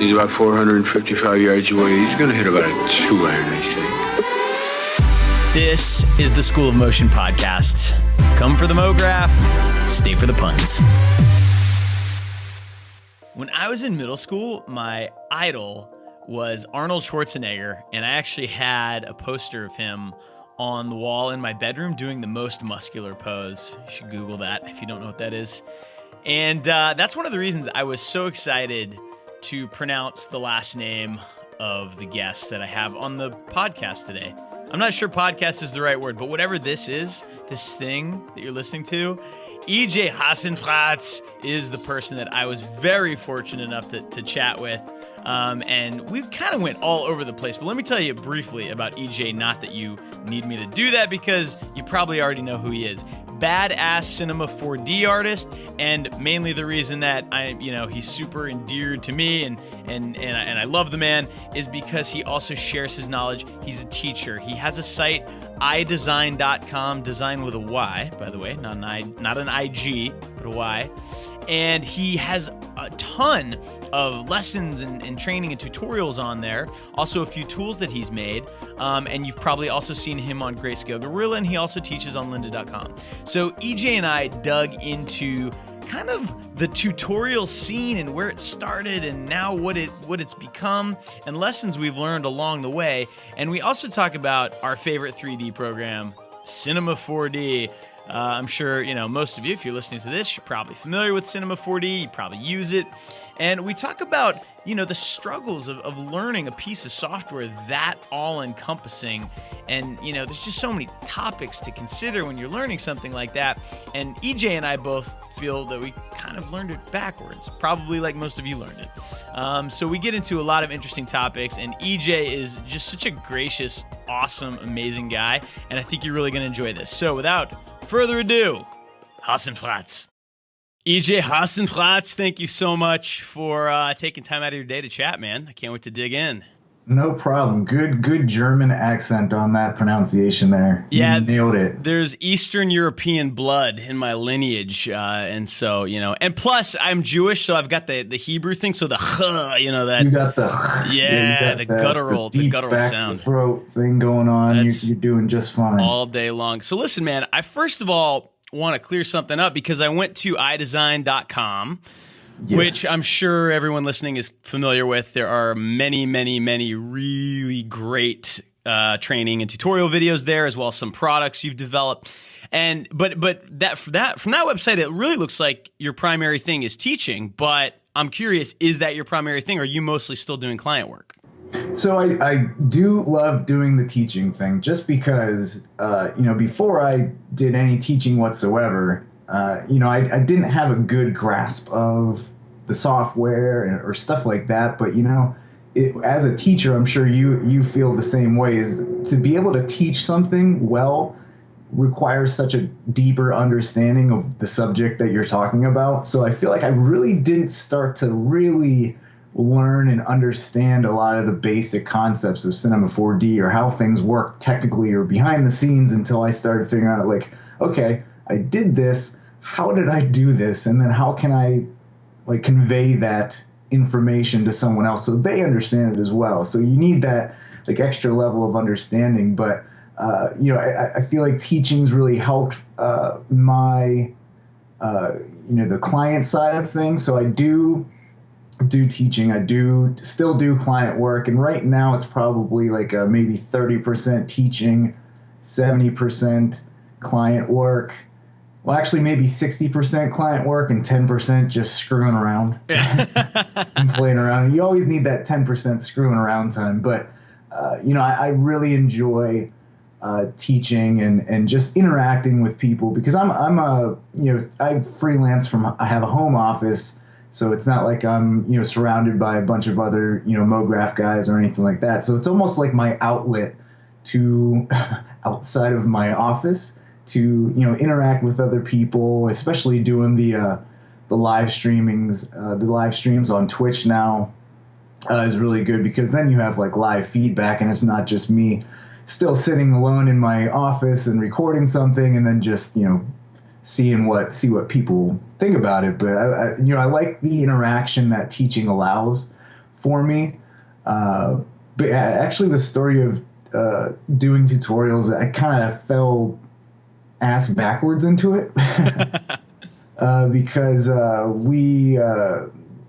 He's about 455 yards away. He's going to hit about a 2-iron, I think. This is the School of Motion podcast. Come for the MoGraph, stay for the puns. When I was in middle school, my idol was Arnold Schwarzenegger, and I actually had a poster of him on the wall in my bedroom doing the most muscular pose. You should Google that if you don't know what that is. And that's one of the reasons I was so excited to pronounce the last name of the guest that I have on the podcast today. I'm not sure podcast is the right word, but whatever this is, this thing that you're listening to, EJ Hassenfratz is the person that I was very fortunate enough to chat with. And we kind of went all over the place. But let me tell you briefly about EJ, not that you need me to do that because you probably already know who he is. Badass Cinema 4D artist, and mainly the reason that he's super endeared to me and I love the man is because he also shares his knowledge. He's a teacher. He has a site, iDesign.com, design with a Y, by the way, not an IG, but a Y. And he has a ton of lessons and training and tutorials on there. Also a few tools that he's made. And you've probably also seen him on Grayscale Gorilla, and he also teaches on lynda.com. So EJ and I dug into kind of the tutorial scene and where it started and now what it's become and lessons we've learned along the way. And we also talk about our favorite 3D program, Cinema 4D. I'm sure, most of you, if you're listening to this, you're probably familiar with Cinema 4D. You probably use it. And we talk about, the struggles of learning a piece of software that all-encompassing. And, there's just so many topics to consider when you're learning something like that. And EJ and I both feel that we kind of learned it backwards, probably like most of you learned it. So we get into a lot of interesting topics, and EJ is just such a gracious, awesome, amazing guy. And I think you're really going to enjoy this. So without further ado, Hassenfratz. EJ Hassenfratz, thank you so much for taking time out of your day to chat, man. I can't wait to dig in. No problem. Good German accent on that pronunciation there. Yeah, you nailed it. There's Eastern European blood in my lineage, and so and plus I'm Jewish, so I've got the Hebrew thing. So the that you got the the guttural, the guttural back sound, throat thing going on. You're doing just fine all day long. So listen, man, I first of all want to clear something up because I went to iDesign.com. Yes. Which I'm sure everyone listening is familiar with. There are many, many, many really great training and tutorial videos there, as well as some products you've developed. And but that from that website, it really looks like your primary thing is teaching. But I'm curious, is that your primary thing, or are you mostly still doing client work? So I do love doing the teaching thing, just because before I did any teaching whatsoever. I didn't have a good grasp of the software or stuff like that. But, as a teacher, I'm sure you feel the same way. Is to be able to teach something well requires such a deeper understanding of the subject that you're talking about. So I feel like I really didn't start to really learn and understand a lot of the basic concepts of Cinema 4D or how things work technically or behind the scenes until I started figuring out, like, okay, I did this. How did I do this? And then how can I convey that information to someone else so they understand it as well? So you need that extra level of understanding. But I feel like teaching's really helped my the client side of things. So I do teaching. I still do client work, and right now it's probably maybe 30% teaching, 70% client work. Well, actually, maybe 60% client work and 10% just screwing around and playing around. You always need that 10% screwing around time. But, I really enjoy teaching and just interacting with people because I freelance I have a home office. So it's not like I'm, surrounded by a bunch of other, MoGraph guys or anything like that. So it's almost like my outlet to outside of my office to interact with other people, especially doing the live streamings. The live streams on Twitch now is really good because then you have live feedback, and it's not just me still sitting alone in my office and recording something and then just see what people think about it. But I like the interaction that teaching allows for me. But actually, the story of doing tutorials, I kind of fell ass backwards into it because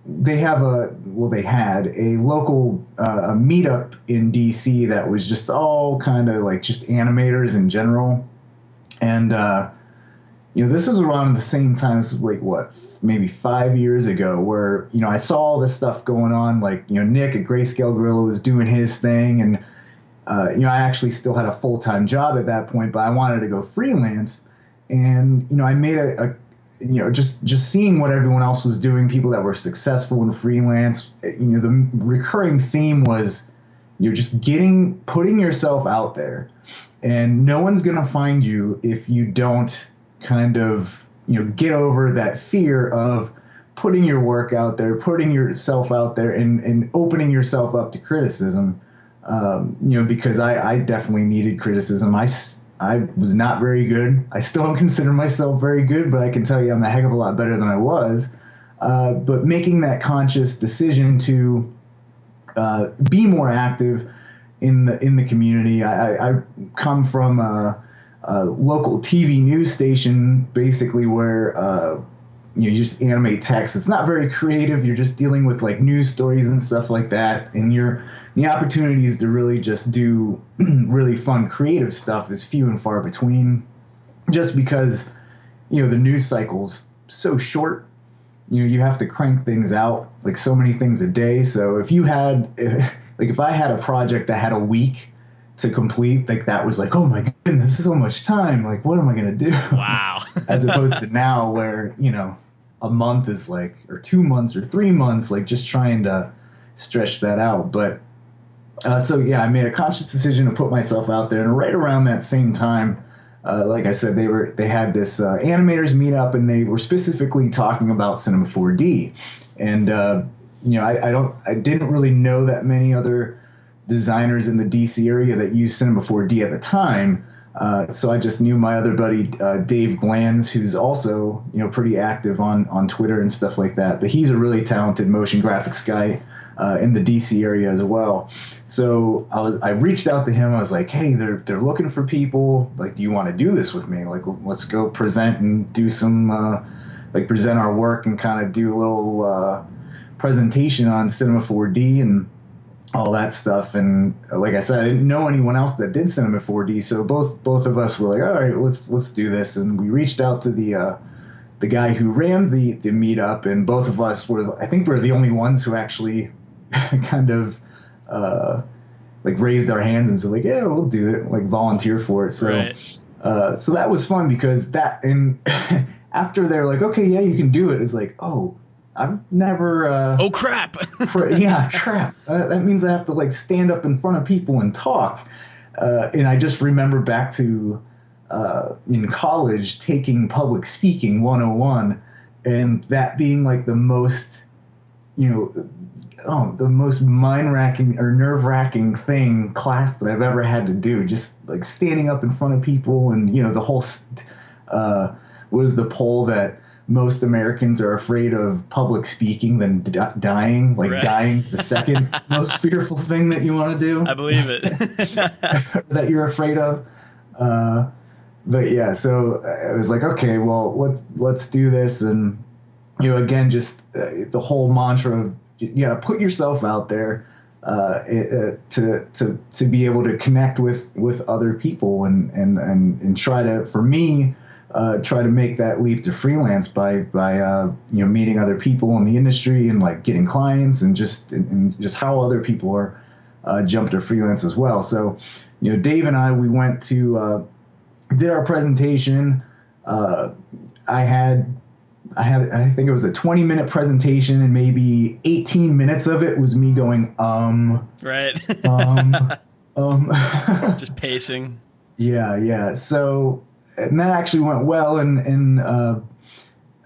they had a local meetup in DC that was just all kind of like just animators in general. And, this was around the same time as maybe 5 years ago where, I saw all this stuff going on, like, Nick at Grayscale Gorilla was doing his thing. And, I actually still had a full-time job at that point, but I wanted to go freelance. And, I made just seeing what everyone else was doing, people that were successful in freelance, the recurring theme was just putting yourself out there, and no one's going to find you if you don't kind of, get over that fear of putting your work out there, putting yourself out there and opening yourself up to criticism. Because I definitely needed criticism. I was not very good. I still don't consider myself very good, but I can tell you I'm a heck of a lot better than I was. But making that conscious decision to be more active in the community. I come from a local TV news station, basically where you just animate text. It's not very creative. You're just dealing with like news stories and stuff like that, and the opportunities to really just do really fun creative stuff is few and far between, just because the news cycle's so short. You have to crank things out like so many things a day. So if I had a project that had a week to complete, like that was like, oh my goodness, so much time, like what am I gonna do? Wow. As opposed to now where a month is like, or 2 months or 3 months, like just trying to stretch that out. But I made a conscious decision to put myself out there, and right around that same time, like I said, they had this animators meetup, and they were specifically talking about Cinema 4D, and I didn't really know that many other designers in the DC area that used Cinema 4D at the time, so I just knew my other buddy Dave Glanz, who's also pretty active on Twitter and stuff like that, but he's a really talented motion graphics guy in the DC area as well. So I reached out to him. I was like, hey, they're looking for people. Like, do you want to do this with me? Like, let's go present and do some, present our work and kind of do a little presentation on Cinema 4D and all that stuff. And like I said, I didn't know anyone else that did Cinema 4D. So both of us were like, all right, let's do this. And we reached out to the guy who ran the meetup, and both of us I think we're the only ones who actually kind of raised our hands and said like, yeah, we'll do it, like volunteer for it. So right. So that was fun because and after they're like, okay, yeah, you can do it. It's like, oh, I've never. Oh crap! Yeah, crap. That means I have to like stand up in front of people and talk. And I just remember back to in college taking public speaking 101, and that being like the most, the most mind-racking or nerve-wracking class that I've ever had to do. Just like standing up in front of people, and the whole what is the poll that most Americans are afraid of public speaking than dying. Like right. Dying's the second most fearful thing that you want to do. I believe it. That you're afraid of. But yeah, so I was like, okay, well, let's do this. And, again, just the whole mantra of, put yourself out there to be able to connect with other people and try to, for me, try to make that leap to freelance by meeting other people in the industry and like getting clients and just how other people are jump to freelance as well. So, Dave and I, we went to did our presentation. I think it was a 20-minute presentation, and maybe 18 minutes of it was me going, right. Just pacing. Yeah. So, and that actually went well. And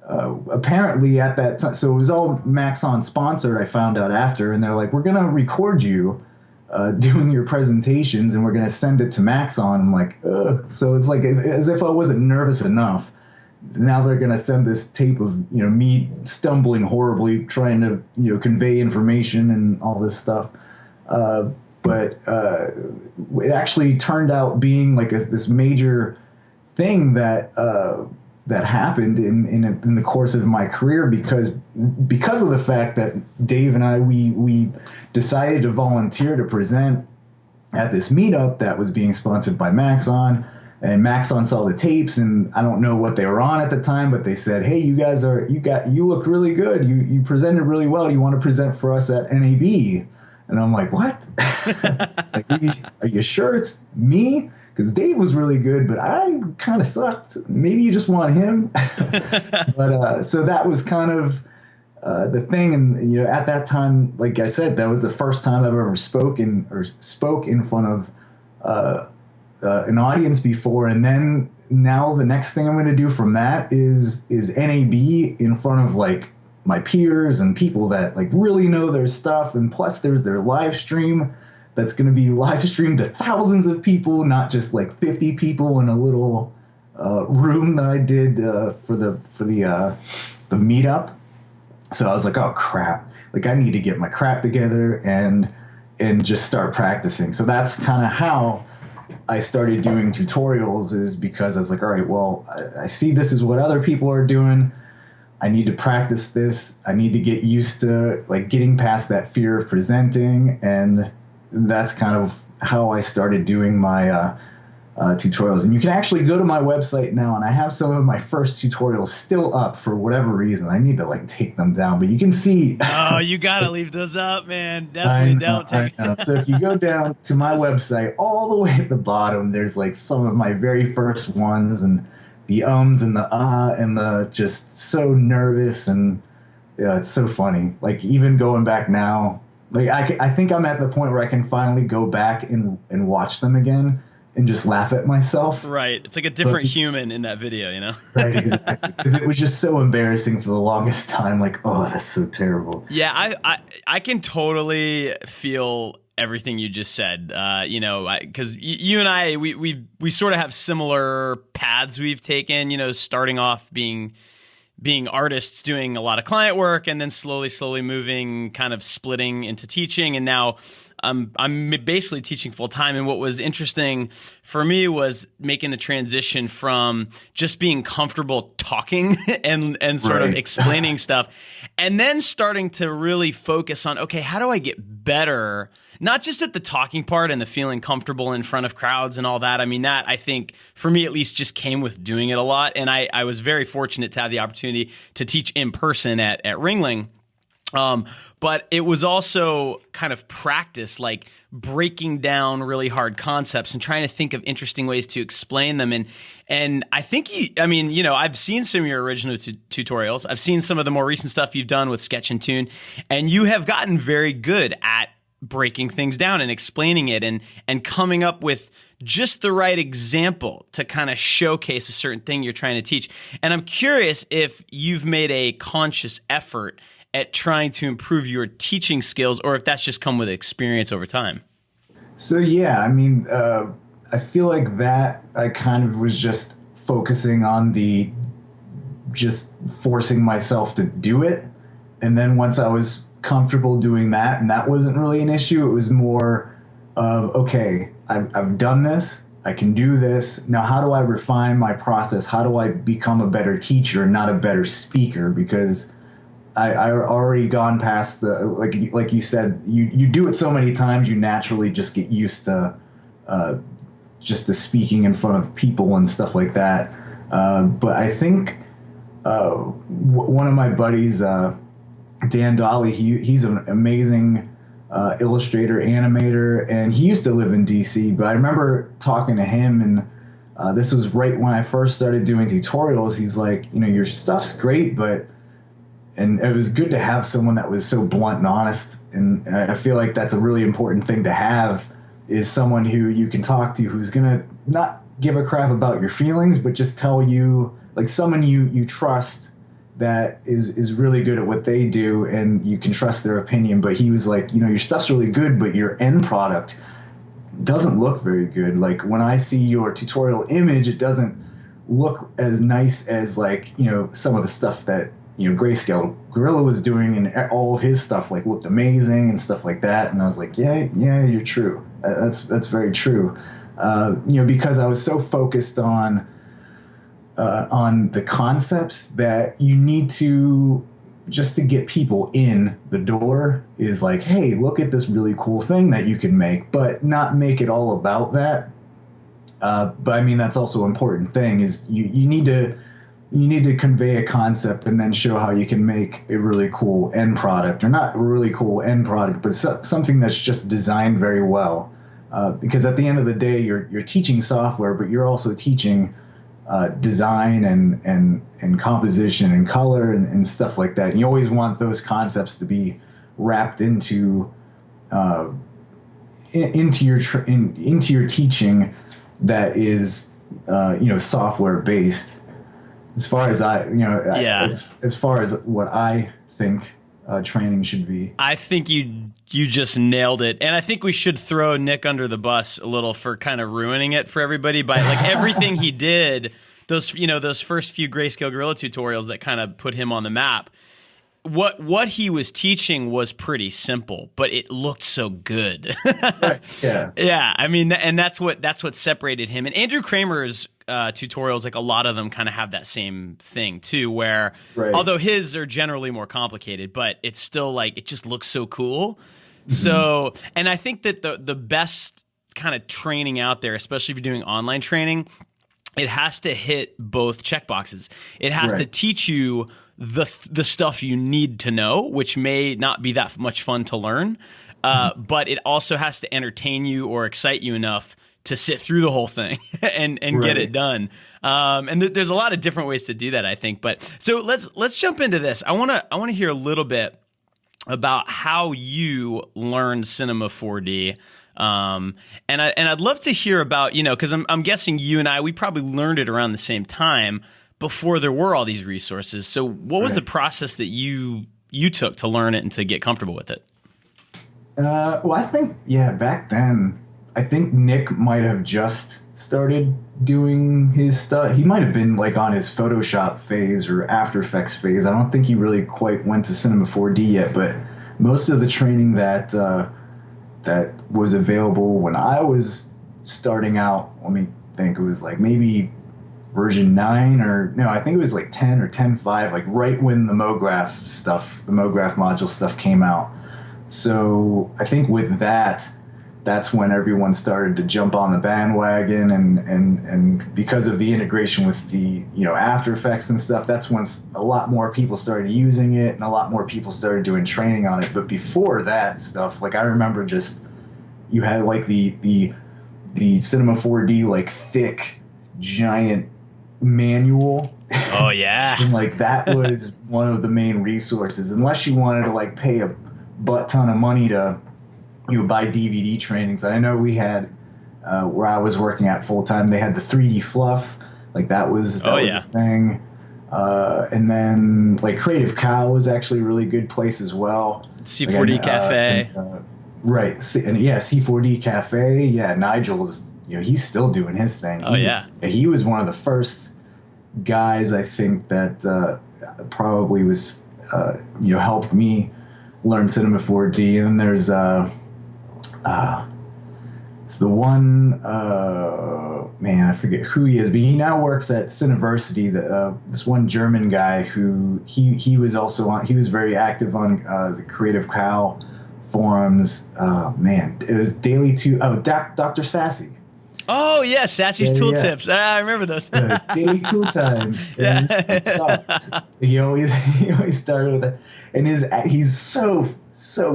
apparently at that time, so it was all Maxon sponsored, I found out after, and they're like, we're going to record you doing your presentations, and we're going to send it to Maxon. I'm like, ugh. So it's like as if I wasn't nervous enough now they're going to send this tape of, me stumbling horribly trying to, convey information and all this stuff. But it actually turned out being like this major thing that happened in the course of my career because of the fact that Dave and I we decided to volunteer to present at this meetup that was being sponsored by Maxon, and Maxon saw the tapes, and I don't know what they were on at the time, but they said, "Hey, you looked really good. You presented really well. You want to present for us at NAB?" And I'm like, "What? Like, are you sure it's me? Because Dave was really good, but I kind of sucked. Maybe you just want him." But so that was kind of the thing. And at that time, like I said, that was the first time I've ever spoke in front of an audience before. And then now the next thing I'm going to do from that is NAB in front of like my peers and people that like really know their stuff. And plus there's their live stream that's going to be live streamed to thousands of people, not just like 50 people in a little room that I did for the meetup. So I was like, oh crap, like I need to get my crap together and just start practicing. So that's kind of how I started doing tutorials, is because I was like, all right, well, I see this is what other people are doing. I need to practice this. I need to get used to like getting past that fear of presenting. And that's kind of how I started doing my tutorials. And you can actually go to my website now, and I have some of my first tutorials still up for whatever reason. I need to like take them down, but you can see. Oh, you gotta leave those up, man. Definitely don't take. I know. So if you go down to my website, all the way at the bottom, there's like some of my very first ones, and the ums and the and the just so nervous, and yeah, it's so funny. Like even going back now, like I think I'm at the point where I can finally go back and watch them again and just laugh at myself. Right. It's like a different human in that video, Right, exactly. Because it was just so embarrassing for the longest time. Like, oh, that's so terrible. Yeah, I can totally feel everything you just said. Because you and I, we sort of have similar paths we've taken, starting off being artists doing a lot of client work, and then slowly moving, kind of splitting into teaching. And now I'm basically teaching full time. And what was interesting for me was making the transition from just being comfortable talking and sort of explaining stuff, and then starting to really focus on, okay, how do I get better? Not just at the talking part and the feeling comfortable in front of crowds and all that. I mean, that I think for me at least just came with doing it a lot. And I was very fortunate to have the opportunity to teach in person at Ringling. But it was also kind of practice, like breaking down really hard concepts and trying to think of interesting ways to explain them. And I think I've seen some of your original tutorials. I've seen some of the more recent stuff you've done with Sketch and Tune, and you have gotten very good at breaking things down and explaining it and coming up with just the right example to kind of showcase a certain thing you're trying to teach. And I'm curious if you've made a conscious effort at trying to improve your teaching skills, or if that's just come with experience over time. So yeah, I mean, I feel like that I kind of was just focusing on just forcing myself to do it. And then once I was comfortable doing that, and that wasn't really an issue, it was more of, okay, I've done this, I can do this. Now, how do I refine my process? How do I become a better teacher and not a better speaker? Because I already gone past the, like you said, you do it so many times, you naturally just get used to speaking in front of people and stuff like that. But I think one of my buddies, Dan Dolly, he's an amazing illustrator, animator, and he used to live in DC. But I remember talking to him, and this was right when I first started doing tutorials. He's like, your stuff's great, and it was good to have someone that was so blunt and honest. And I feel like that's a really important thing to have, is someone who you can talk to, who's gonna not give a crap about your feelings, but just tell you, like someone you trust that is really good at what they do, and you can trust their opinion. But he was like, your stuff's really good, but your end product doesn't look very good. Like when I see your tutorial image, it doesn't look as nice as like, you know, some of the stuff that, you know, Grayscale Gorilla was doing, and all of his stuff like looked amazing and stuff like that. And I was like, yeah, you're true. That's very true. You know, because I was so focused on the concepts that you need to, just to get people in the door, is like, hey, look at this really cool thing that you can make, but not make it all about that. But I mean, that's also an important thing, is you need to convey a concept and then show how you can make a really cool end product, or not a really cool end product, but something that's just designed very well. Because at the end of the day, you're teaching software, but you're also teaching design and composition and color and stuff like that. And you always want those concepts to be wrapped into your teaching that is you know, software based. As far as as far as what I think training should be. I think you just nailed it. And I think we should throw Nick under the bus a little for kind of ruining it for everybody by like everything he did, those first few Grayscale Gorilla tutorials that kind of put him on the map. What he was teaching was pretty simple, but it looked so good. Right. Yeah. Yeah, I mean, and that's what separated him. And Andrew Kramer's tutorials, like a lot of them kind of have that same thing too, where although his are generally more complicated, but it's still like, it just looks so cool. Mm-hmm. So, and I think that the best kind of training out there, especially if you're doing online training, it has to hit both checkboxes. It has to teach you the stuff you need to know, which may not be that much fun to learn, but it also has to entertain you or excite you enough to sit through the whole thing and get it done. And there's a lot of different ways to do that, I think. But so let's jump into this. I want to hear a little bit about how you learned Cinema 4D. And I'd love to hear about, you know, because I'm guessing you and we probably learned it around the same time before there were all these resources. So what was the process that you took to learn it and to get comfortable with it? Well, I think, back then, I think Nick might have just started doing his stuff. He might have been like on his Photoshop phase or After Effects phase. I don't think he really quite went to Cinema 4D yet, but most of the training that was available when I was starting out, let me think, it was like maybe version 9 or no, I think it was like 10 or 10.5, like right when the MoGraph module stuff came out. So I think with that's when everyone started to jump on the bandwagon, and because of the integration with the, you know, After Effects and stuff, that's when a lot more people started using it and a lot more people started doing training on it. But before that stuff, like I remember just, you had like the Cinema 4D like thick giant manual. Oh yeah. And like that was one of the main resources, unless you wanted to like pay a butt ton of money to, you know, buy DVD trainings. I know we had where I was working at full time, they had the 3D Fluff, like that was a thing. And then like Creative Cow was actually a really good place as well. C4D Cafe. Right. And C4D Cafe. Yeah, Nigel's, you know, he's still doing his thing. He was one of the first guys, I think, that probably was, you know, helped me learn Cinema 4D. And then there's it's the one, man, I forget who he is, but he now works at Cineversity. This one German guy who he was also on. He was very active on the Creative Cow forums. Man, it was Dr. Sassy. Oh yeah, Sassy's Tooltips. I remember those. Daily Tool Time. He always started with that, and he's so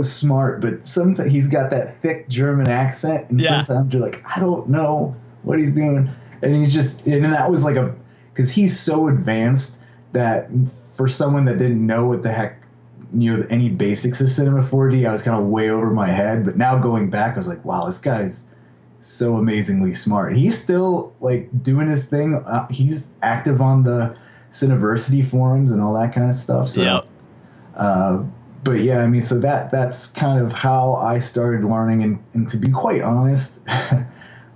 smart, but sometimes he's got that thick German accent, and sometimes you're like, I don't know what he's doing, and that was like because he's so advanced that for someone that didn't know what the heck, you know, any basics of Cinema 4D, I was kind of way over my head. But now going back, I was like, wow, this guy's so amazingly smart. He's still like doing his thing. He's active on the Cineversity forums and all that kind of stuff. So, but yeah, I mean, so that's kind of how I started learning. And to be quite honest,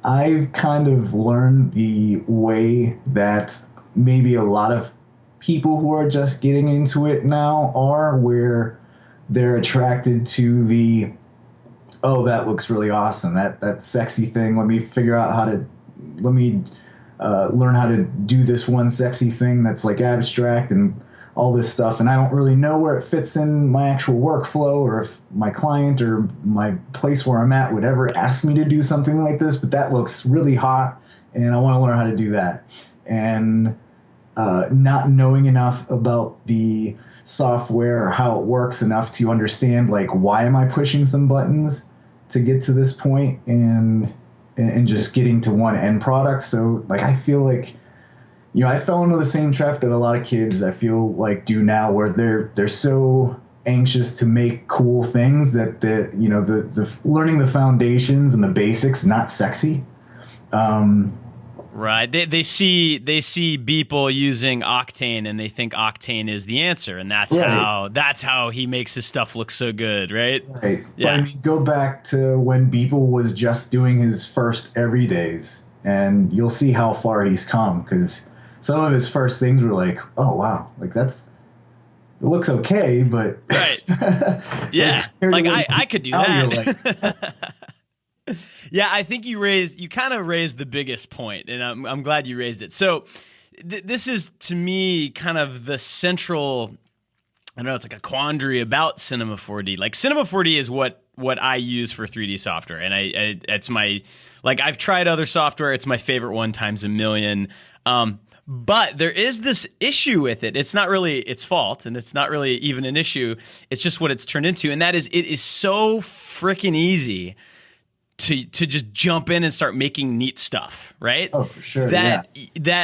I've kind of learned the way that maybe a lot of people who are just getting into it now are, where they're attracted to the, oh, that looks really awesome, that sexy thing. Let me figure out let me learn how to do this one sexy thing that's like abstract and all this stuff. And I don't really know where it fits in my actual workflow, or if my client or my place where I'm at would ever ask me to do something like this, but that looks really hot and I want to learn how to do that. And not knowing enough about the software or how it works enough to understand, like, why am I pushing some buttons to get to this point, and just getting to one end product. So like, I feel like, I fell into the same trap that a lot of kids, I feel like, do now, where they're so anxious to make cool things that the learning the foundations and the basics not sexy. Right. They see Beeple using Octane and they think Octane is the answer, and that's how he makes his stuff look so good, right? Right. Yeah. But I mean, go back to when Beeple was just doing his first everydays, and you'll see how far he's come, because some of his first things were like, oh wow, like it looks okay, but right. Yeah. Like I could do that. Yeah, I think you kind of raised the biggest point, and I'm glad you raised it. So this is, to me, kind of the central, I don't know, it's like a quandary about Cinema 4D. Like, Cinema 4D is what I use for 3D software, and it's my, like, I've tried other software. It's my favorite one times a million. But there is this issue with it. It's not really its fault, and it's not really even an issue. It's just what it's turned into, and that is, it is so freaking easy to just jump in and start making neat stuff, right? Oh, for sure. That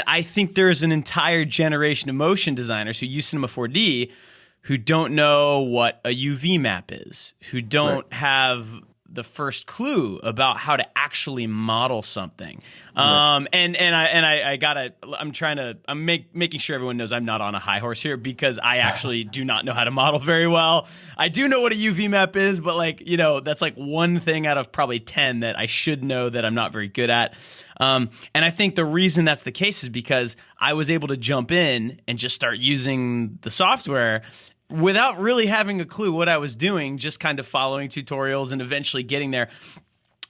I think there's an entire generation of motion designers who use Cinema 4D who don't know what a UV map is, who don't have the first clue about how to actually model something. I'm making sure everyone knows I'm not on a high horse here, because I actually do not know how to model very well. I do know what a UV map is, but that's like one thing out of probably 10 that I should know that I'm not very good at. And I think the reason that's the case is because I was able to jump in and just start using the software without really having a clue what I was doing, just kind of following tutorials and eventually getting there.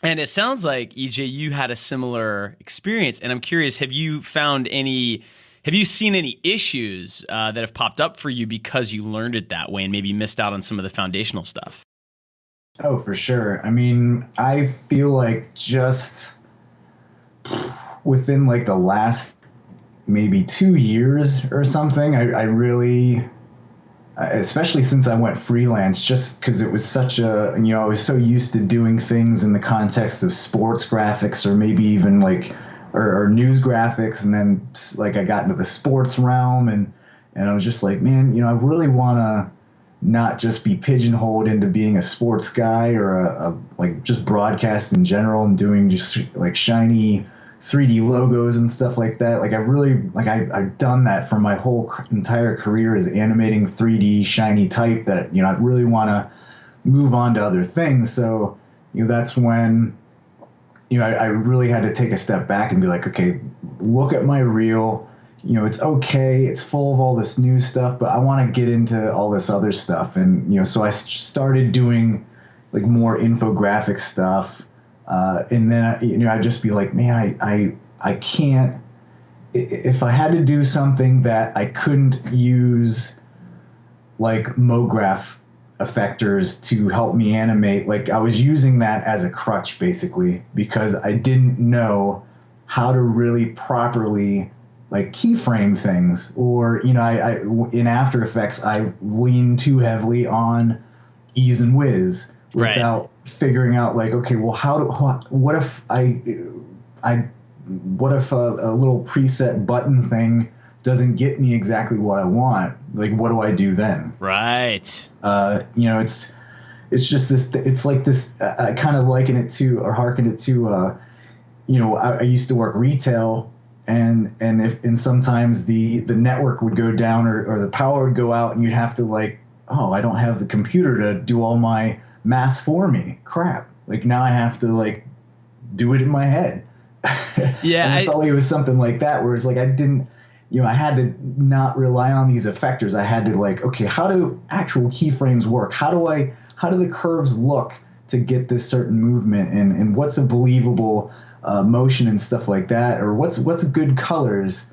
And it sounds like, EJ, you had a similar experience. And I'm curious, have you seen any issues that have popped up for you because you learned it that way and maybe missed out on some of the foundational stuff? Oh, for sure. I mean, I feel like just within like the last maybe 2 years or something, I really, especially since I went freelance, just because it was such a, I was so used to doing things in the context of sports graphics, or maybe even like, or news graphics. And then like I got into the sports realm, and I was just like, man, I really want to not just be pigeonholed into being a sports guy, or a like just broadcast in general and doing just like shiny 3D logos and stuff like that. Like, I really, like, I've done that for my whole entire career, is animating 3D shiny type, that, I really want to move on to other things. So, that's when, I really had to take a step back and be like, okay, look at my reel. It's okay. It's full of all this new stuff, but I want to get into all this other stuff. And, so I started doing like more infographic stuff. And then, I'd just be like, man, I can't, if I had to do something that I couldn't use like MoGraph effectors to help me animate, like I was using that as a crutch basically, because I didn't know how to really properly like keyframe things, or, I in After Effects, I lean too heavily on ease and whiz without figuring out like, okay, well, what if a little preset button thing doesn't get me exactly what I want? Like, what do I do then? Right. It's just this, it's like this, I kind of liken it to, or hearken it to, I used to work retail, and sometimes the network would go down, or the power would go out, and you'd have to like, oh, I don't have the computer to do all my math for me. Crap. Like, now I have to like do it in my head. Yeah. And I felt like it was something like that, where it's like, I had to not rely on these effectors. I had to like, okay, how do actual keyframes work? How do the curves look to get this certain movement, and what's a believable motion and stuff like that, or what's good colors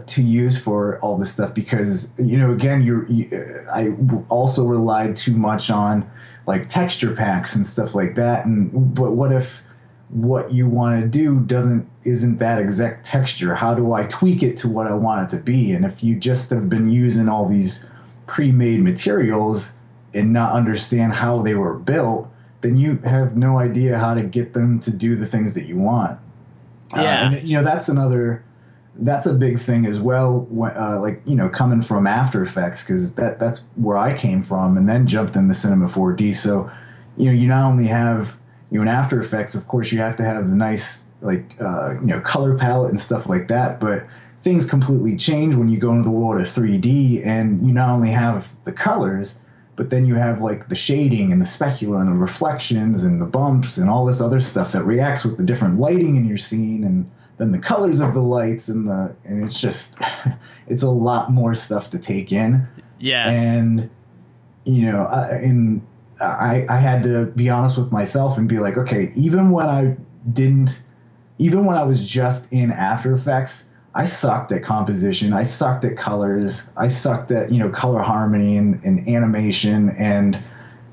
to use for all this stuff? Because again, I also relied too much on like texture packs and stuff like that. But what if what you want to do isn't that exact texture? How do I tweak it to what I want it to be? And if you just have been using all these pre-made materials and not understand how they were built, then you have no idea how to get them to do the things that you want. Yeah. That's a big thing as well, coming from After Effects, because that's where I came from, and then jumped into Cinema 4D. So, you not only have, in After Effects, of course, you have to have the nice, color palette and stuff like that, but things completely change when you go into the world of 3D, and you not only have the colors, but then you have like the shading and the specular and the reflections and the bumps and all this other stuff that reacts with the different lighting in your scene, and then the colors of the lights and it's just it's a lot more stuff to take in. Yeah. And I had to be honest with myself and be like, okay, even when I was just in After Effects, I sucked at composition. I sucked at colors. I sucked at, color harmony and animation. And,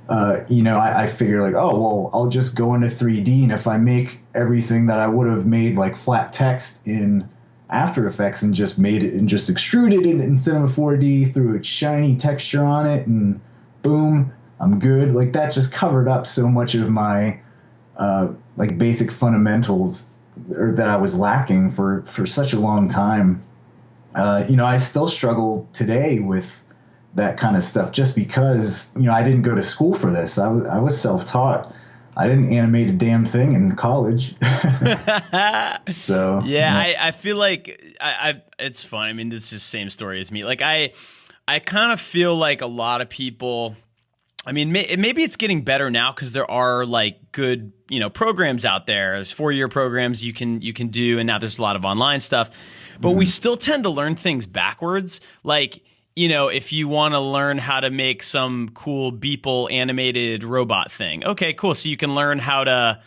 I figured like, oh, well, I'll just go into 3D. And if I make everything that I would have made like flat text in After Effects and just made it and just extruded it in Cinema 4D, threw a shiny texture on it, and boom, I'm good. Like that just covered up so much of my basic fundamentals that I was lacking for such a long time. I still struggle today with that kind of stuff just because, I didn't go to school for this. I was self-taught. I didn't animate a damn thing in college. So yeah, I feel like it's fun. I mean, this is the same story as me. Like I kind of feel like a lot of people, I mean, maybe it's getting better now because there are like good, programs out there. There's 4-year programs you can do, and now there's a lot of online stuff. But we still tend to learn things backwards. Like, if you want to learn how to make some cool Beeple animated robot thing, okay, cool. So you can learn how to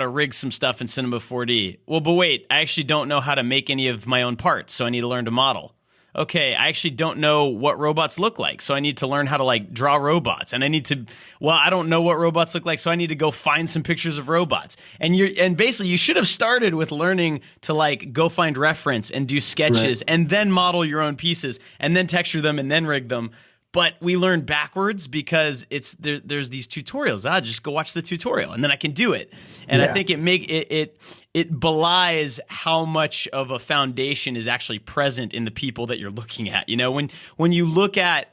rig some stuff in Cinema 4D. Well, but wait, I actually don't know how to make any of my own parts, so I need to learn to model. Okay, I actually don't know what robots look like, so I need to learn how to like draw robots. And I don't know what robots look like, so I need to go find some pictures of robots. And basically you should have started with learning to like go find reference and do sketches, right, and then model your own pieces and then texture them and then rig them. But we learn backwards because there's these tutorials. Just go watch the tutorial and then I can do it. And yeah. I think it belies how much of a foundation is actually present in the people that you're looking at. When you look at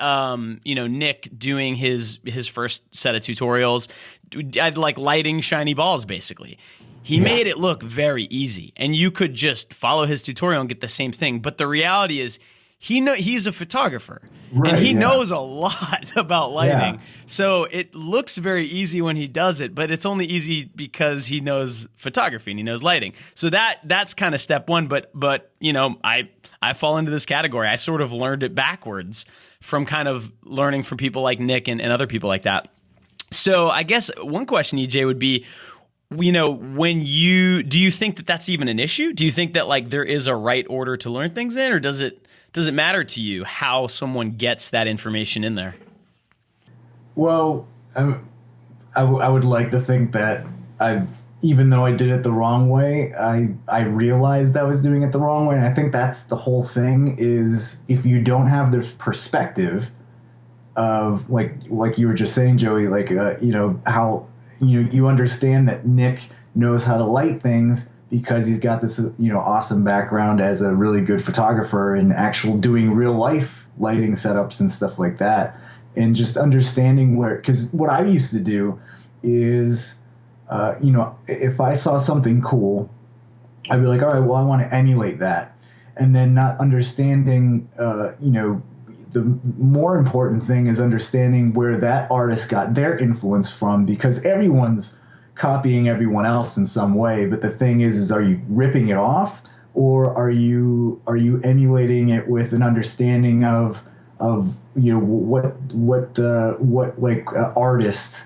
Nick doing his first set of tutorials, I'd like lighting shiny balls basically. He made it look very easy, and you could just follow his tutorial and get the same thing. But the reality is, he's a photographer, right, and he knows a lot about lighting. Yeah. So it looks very easy when he does it, but it's only easy because he knows photography and he knows lighting. So that's kind of step one. But I fall into this category. I sort of learned it backwards from kind of learning from people like Nick and other people like that. So I guess one question, EJ, would be, do you think that that's even an issue? Do you think that like there is a right order to learn things in, or does it matter to you how someone gets that information in there? Well, I would like to think that even though I did it the wrong way, I realized I was doing it the wrong way. And I think that's the whole thing, is if you don't have the perspective of like you were just saying, Joey, like, how, you understand that Nick knows how to light things because he's got this, awesome background as a really good photographer and actual doing real life lighting setups and stuff like that. And just understanding because what I used to do is, if I saw something cool, I'd be like, all right, well, I want to emulate that. And then not understanding, the more important thing is understanding where that artist got their influence from, because everyone's copying everyone else in some way. But the thing is are you ripping it off, or are you emulating it with an understanding of what like artist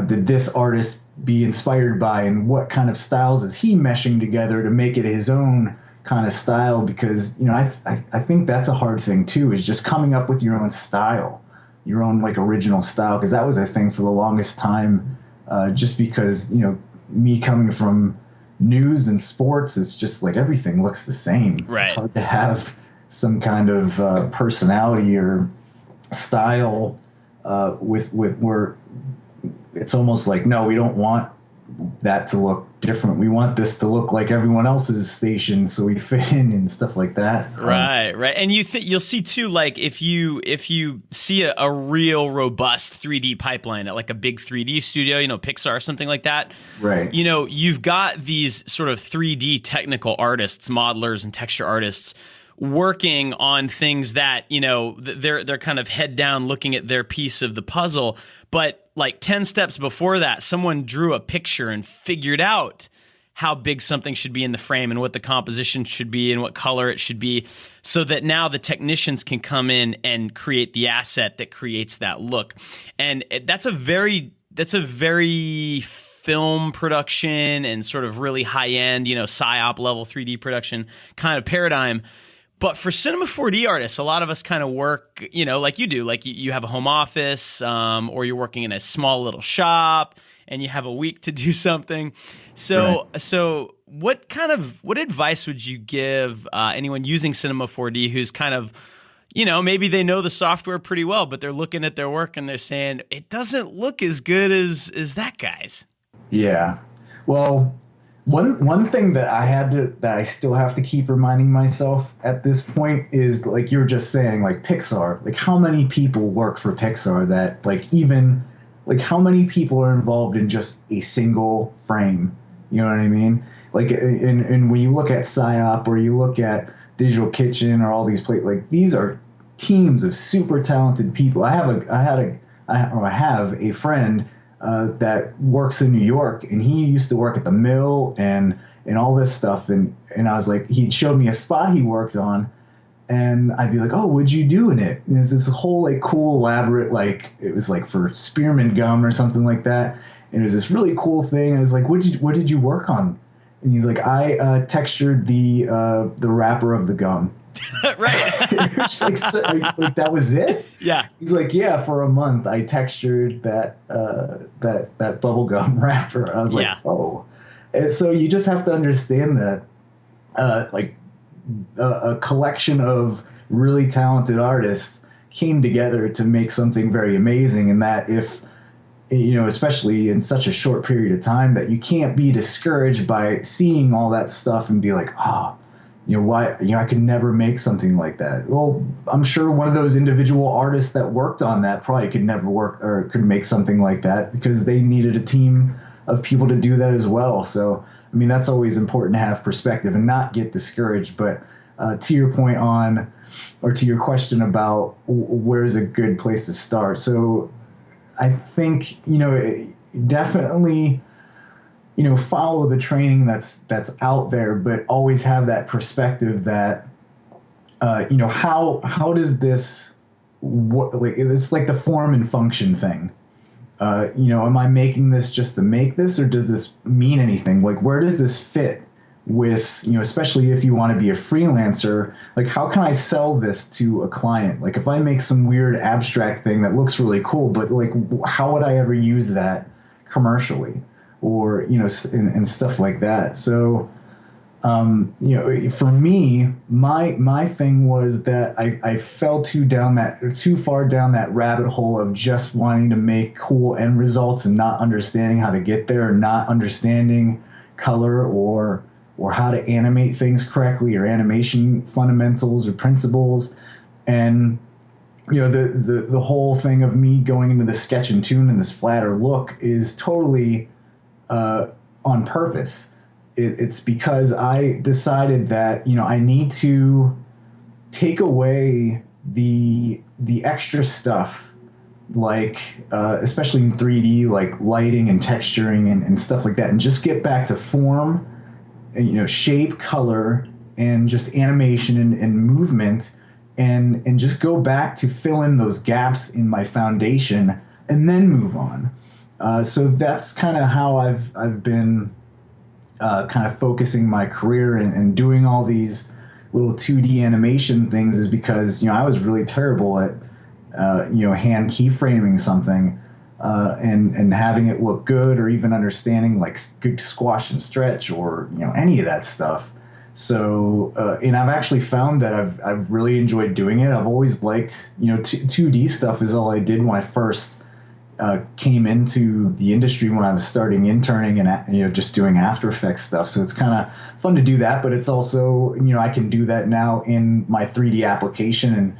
did this artist be inspired by, and what kind of styles is he meshing together to make it his own kind of style? Because I think that's a hard thing too, is just coming up with your own style, your own like original style, because that was a thing for the longest time. Just because me coming from news and sports, it's just like everything looks the same. Right. It's hard to have some kind of personality or style with where it's almost like, no, we don't want that to look different. We want this to look like everyone else's station, so we fit in and stuff like that. Right. And you'll see too, like if you see a real robust 3D pipeline at like a big 3D studio, Pixar, something like that. Right. You've got these sort of 3D technical artists, modelers and texture artists working on things that, they're kind of head down looking at their piece of the puzzle. But like 10 steps before that, someone drew a picture and figured out how big something should be in the frame and what the composition should be and what color it should be, so that now the technicians can come in and create the asset that creates that look. And that's a very film production and sort of really high-end, PSYOP level 3D production kind of paradigm. But for Cinema 4D artists, a lot of us kind of work, like you do, like you have a home office, or you're working in a small little shop and you have a week to do something. So, Right. So what advice would you give anyone using Cinema 4D who's kind of, maybe they know the software pretty well, but they're looking at their work and they're saying, it doesn't look as good as that guy's? Yeah. Well, one thing that I still have to keep reminding myself at this point is, like you were just saying, like Pixar, like how many people work for Pixar that like how many people are involved in just a single frame? You know what I mean? Like, and when you look at PSYOP or you look at Digital Kitchen or all these like these are teams of super talented people. I have a friend that works in New York, and he used to work at the mill and all this stuff. And I was like, he'd showed me a spot he worked on, and I'd be like, oh, what'd you do in it? And there's this whole like cool, elaborate, like it was like for spearmint gum or something like that. And it was this really cool thing. And I was like, what did you work on? And he's like, I textured the wrapper of the gum. Right. like that was it? Yeah. He's like, yeah, for a month I textured that bubblegum wrapper. I was like, Yeah. oh. And so you just have to understand that a collection of really talented artists came together to make something very amazing, and that if especially in such a short period of time, that you can't be discouraged by seeing all that stuff and be like, oh, why, I could never make something like that. Well, I'm sure one of those individual artists that worked on that probably could never work or could make something like that, because they needed a team of people to do that as well. So, I mean, that's always important to have perspective and not get discouraged. But to your point to your question about where's a good place to start. So I think, definitely, follow the training that's out there, but always have that perspective that, how does this, it's like the form and function thing. Am I making this just to make this, or does this mean anything? Like, where does this fit with, especially if you want to be a freelancer, like how can I sell this to a client? Like if I make some weird abstract thing that looks really cool, but like how would I ever use that commercially? Or, and stuff like that. So, for me, my thing was that I fell too far down that rabbit hole of just wanting to make cool end results and not understanding how to get there, and not understanding color or how to animate things correctly, or animation fundamentals or principles. And, the whole thing of me going into the sketch and tune and this flatter look is totally on purpose. It's because I decided that, I need to take away the extra stuff, like especially in 3D, like lighting and texturing and stuff like that, and just get back to form, and, shape, color, and just animation and movement, and just go back to fill in those gaps in my foundation and then move on. So that's kind of how I've been kind of focusing my career and doing all these little 2D animation things, is because, you know, I was really terrible at you know, hand keyframing something and having it look good, or even understanding like good squash and stretch, or, you know, any of that stuff. So and I've actually found that I've really enjoyed doing it. I've always liked, you know, 2D stuff is all I did when I first came into the industry, when I was starting interning and, you know, just doing After Effects stuff. So it's kind of fun to do that, but it's also, you know, I can do that now in my 3D application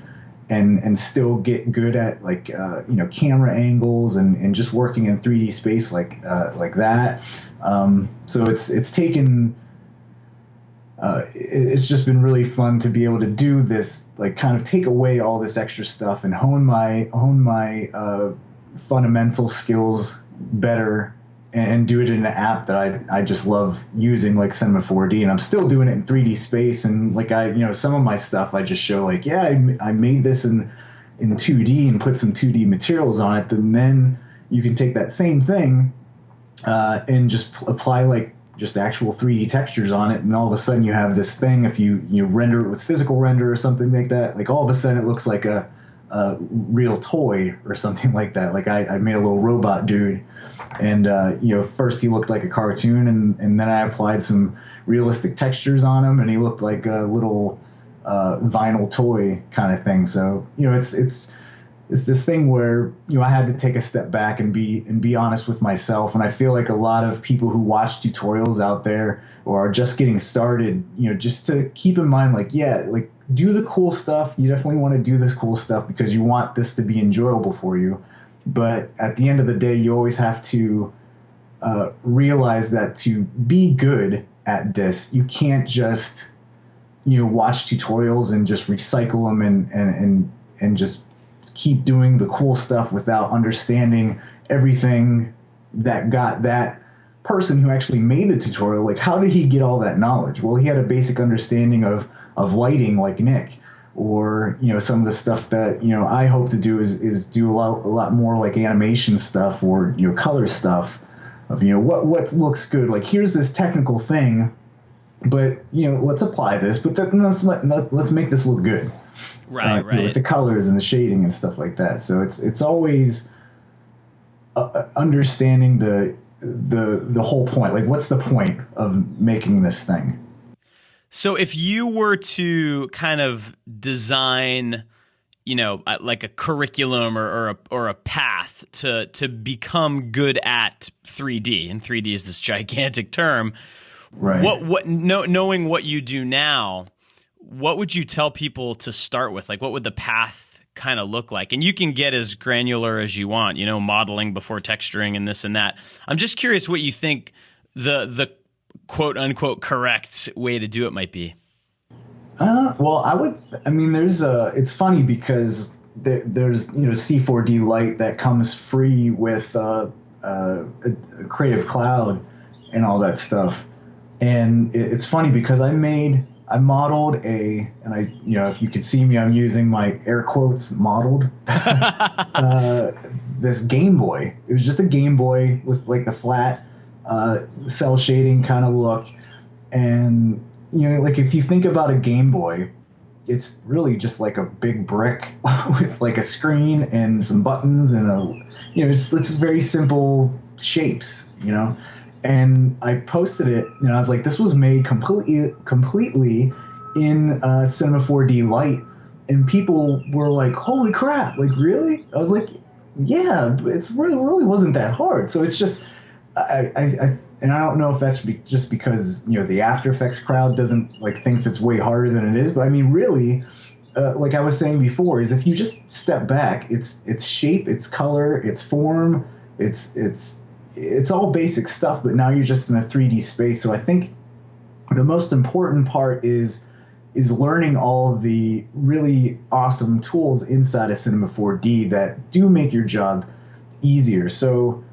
and still get good at, like, you know, camera angles and just working in 3D space like that. So it's taken. It's just been really fun to be able to do this, like, kind of take away all this extra stuff and hone my fundamental skills better, and do it in an app that I just love using, like Cinema 4D. And I'm still doing it in 3D space, and like, you know, some of my stuff I just show, like, yeah, I made this in 2D and put some 2D materials on it. And then you can take that same thing and just apply like just actual 3D textures on it, and all of a sudden you have this thing. If you render it with physical render or something like that, like, all of a sudden it looks like a real toy or something like that. Like, I made a little robot dude, and you know, first he looked like a cartoon, and then I applied some realistic textures on him, and he looked like a little vinyl toy kind of thing. So, you know, it's this thing where, you know, I had to take a step back and be honest with myself. And I feel like a lot of people who watch tutorials out there or are just getting started, you know, just to keep in mind, like, yeah, like, do the cool stuff. You definitely want to do this cool stuff because you want this to be enjoyable for you. But at the end of the day, you always have to realize that to be good at this, you can't just, you know, watch tutorials and just recycle them and just keep doing the cool stuff without understanding everything that got that person who actually made the tutorial. Like, how did he get all that knowledge? Well, he had a basic understanding of lighting, like Nick, or, you know, some of the stuff that, you know, I hope to do is do a lot more like animation stuff, or, you know, color stuff of, you know, what looks good. Like, here's this technical thing, but, you know, let's apply this, but then let's make this look good. Right. You know, with the colors and the shading and stuff like that. So it's always understanding the whole point. Like, what's the point of making this thing? So if you were to kind of design, you know, like a curriculum or a path to become good at 3D, and 3D is this gigantic term, right? Knowing what you do now, what would you tell people to start with? Like, what would the path kind of look like? And you can get as granular as you want, you know, modeling before texturing and this and that. I'm just curious what you think the quote unquote correct way to do it might be. Well, it's funny because there's, you know, C4D Lite that comes free with a Creative Cloud and all that stuff. And it's funny because I modeled and you know, if you could see me, I'm using my air quotes, modeled this Game Boy. It was just a Game Boy with like the flat cell shading kind of look. And, you know, like, if you think about a Game Boy, it's really just like a big brick with like a screen and some buttons and you know, it's very simple shapes, you know. And I posted it, and I was like, this was made completely in Cinema 4D Lite. And people were like, holy crap, like, really? I was like, yeah, it's really wasn't that hard. So it's just, and I don't know if that's just because, you know, the After Effects crowd doesn't, like, thinks it's way harder than it is. But I mean, really, like I was saying before, is if you just step back, it's shape, it's color, it's form, it's all basic stuff, but now you're just in a 3D space. So I think the most important part is learning all of the really awesome tools inside of Cinema 4D that do make your job easier. So,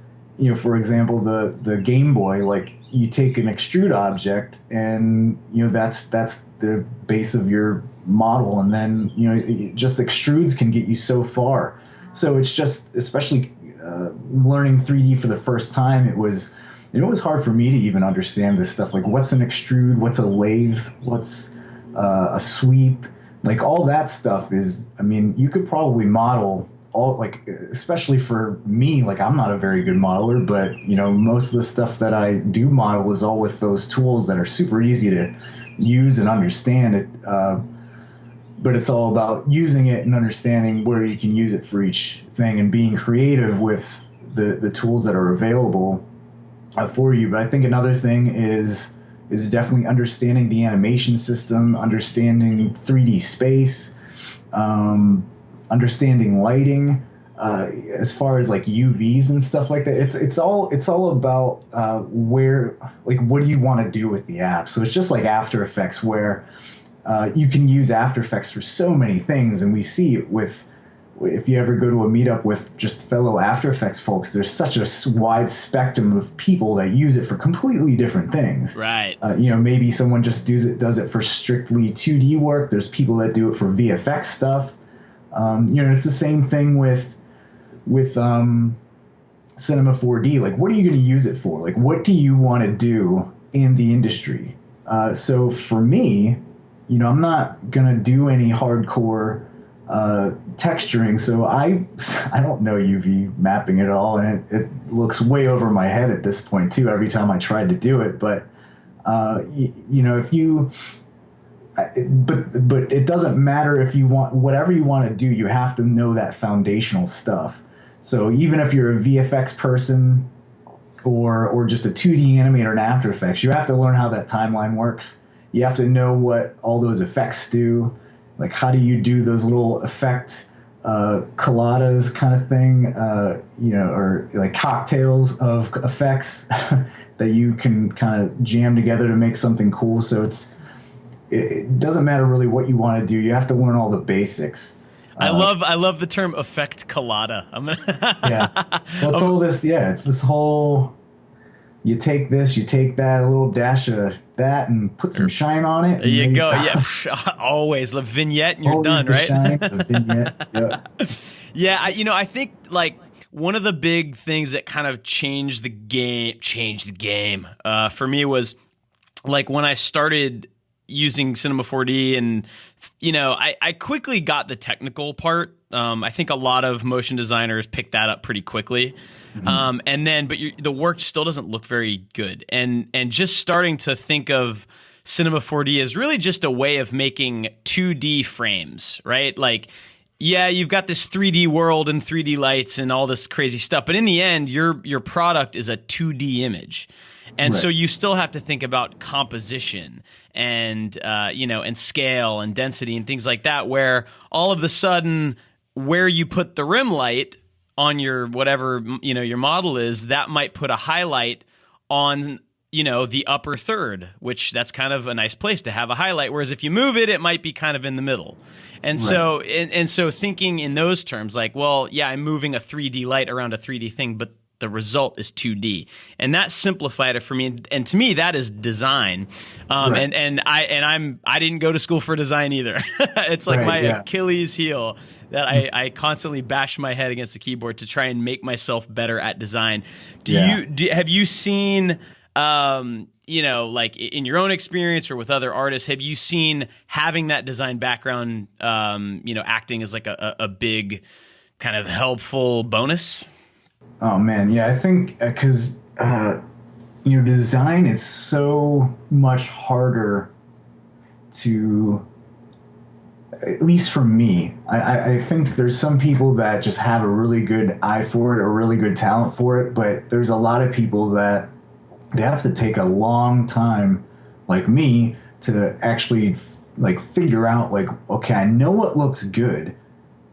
for example, the Game Boy, like you take an extrude object and, that's the base of your model. And then, just extrudes can get you so far. So it's just, especially learning 3D for the first time, it was hard for me to even understand this stuff. Like what's an extrude, what's a lathe, what's a sweep, like all that stuff is, you could probably model all, like, especially for me, like I'm not a very good modeler, but most of the stuff that I do model is all with those tools that are super easy to use and understand it. But it's all about using it and understanding where you can use it for each thing and being creative with the tools that are available for you. But I think another thing is definitely understanding the animation system, understanding 3D space, understanding lighting, as far as like UVs and stuff like that. It's all about what do you want to do with the app. So it's just like After Effects, where you can use After Effects for so many things, and we see it with, if you ever go to a meetup with just fellow After Effects folks, there's such a wide spectrum of people that use it for completely different things. Right. Maybe someone just does it for strictly 2D work. There's people that do it for VFX stuff. It's the same thing with Cinema 4D. Like, what are you going to use it for? Like, what do you want to do in the industry? So for me, I'm not going to do any hardcore texturing, so I don't know UV mapping at all, and it looks way over my head at this point too. Every time I tried to do it, but if you, but it doesn't matter if you want whatever you want to do. You have to know that foundational stuff. So even if you're a VFX person or just a 2D animator in After Effects, you have to learn how that timeline works. You have to know what all those effects do. Like, how do you do those little effect colladas kind of thing, or like cocktails of effects that you can kind of jam together to make something cool. So it doesn't matter really what you want to do. You have to learn all the basics. I love the term effect colada. Yeah. Well, it's all this. Yeah, it's this whole. You take this, you take that, a little dash of that, and put some shine on it. There you go. Yeah, always the vignette, and you're done, right? Shine, the vignette. Yep. Yeah, I think like one of the big things that kind of changed the game for me was like when I started using Cinema 4D, and I quickly got the technical part. I think a lot of motion designers picked that up pretty quickly. Mm-hmm. The work still doesn't look very good. And just starting to think of Cinema 4D as really just a way of making 2D frames, right? Like, yeah, you've got this 3D world and 3D lights and all this crazy stuff, but in the end, your product is a 2D image. And right. So you still have to think about composition and and scale and density and things like that, where all of a sudden where you put the rim light on your whatever your model is, that might put a highlight on the upper third, which that's kind of a nice place to have a highlight, whereas if you move it, it might be kind of in the middle. And right. So and so thinking in those terms, like, well, yeah, I'm moving a 3D light around a 3D thing, but the result is 2D, and that simplified it for me. And to me, that is design. Right. And I didn't go to school for design either. It's like my Achilles heel that I constantly bash my head against the keyboard to try and make myself better at design. Have you seen, like in your own experience or with other artists, have you seen having that design background, acting as like a big kind of helpful bonus? Oh man, yeah, I think because design is so much harder to, at least for me. I think there's some people that just have a really good eye for it or really good talent for it, but there's a lot of people that they have to take a long time, like me, to actually like figure out like, okay, I know what looks good.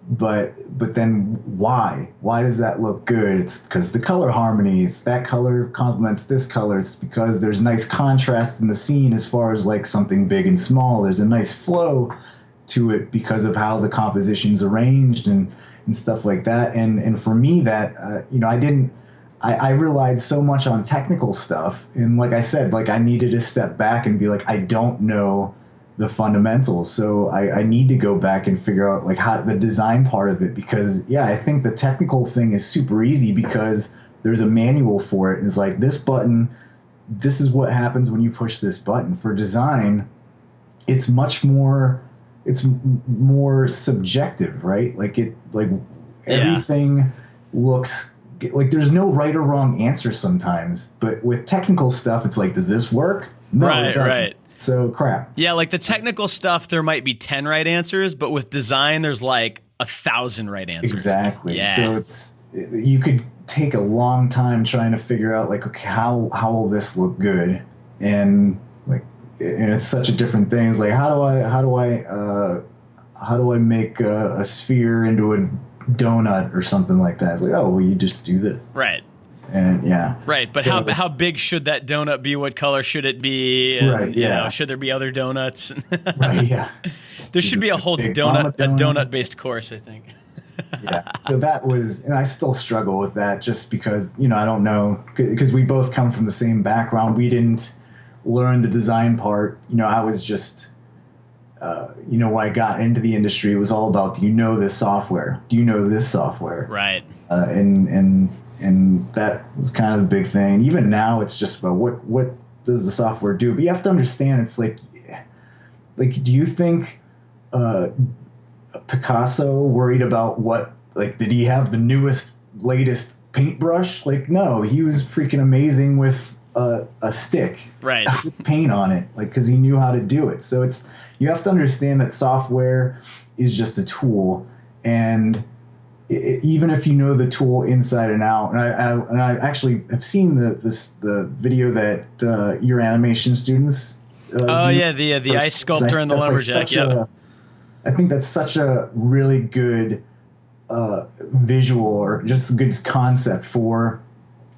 But then why? Why does that look good? It's because the color harmony, it's that color complements this color. It's because there's nice contrast in the scene as far as like something big and small. There's a nice flow to it because of how the composition's arranged and stuff like that. And for me, that I relied so much on technical stuff, and like I said, like I needed to step back and be like, I don't know the fundamentals, so I need to go back and figure out like how the design part of it, because yeah, I think the technical thing is super easy because there's a manual for it, and it's like this button, this is what happens when you push this button. For design, it's much more, more subjective, right? Like everything looks like there's no right or wrong answer sometimes, but with technical stuff, it's like, does this work? No, it doesn't. Right. So crap. Yeah, like the technical stuff, there might be 10 right answers, but with design, there's like 1,000 right answers. Exactly. Yeah. So you could take a long time trying to figure out like, okay, how will this look good? And like, and it's such a different thing. It's like, how do I make a sphere into a donut or something like that? It's like, oh, well, you just do this. Right. And yeah. Right. But so, how big should that donut be? What color should it be? And, right. Yeah. You know, should there be other donuts? Right. Yeah. There should be a whole donut based course, I think. Yeah. So that was, and I still struggle with that just because, you know, I don't know, because we both come from the same background. We didn't learn the design part. You know, I was just, you know, when I got into the industry, it was all about, do you know this software? Do you know this software? Right. And that was kind of the big thing. Even now, it's just about what does the software do? But you have to understand, it's like, do you think Picasso worried about what, like, did he have the newest, latest paintbrush? Like, no, he was freaking amazing with a stick, right, with paint on it, like, because he knew how to do it. So you have to understand that software is just a tool, and even if you know the tool inside and out, and I actually have seen the video that your animation students. The ice sculptor and the lumberjack. Like I think that's such a really good visual, or just a good concept for,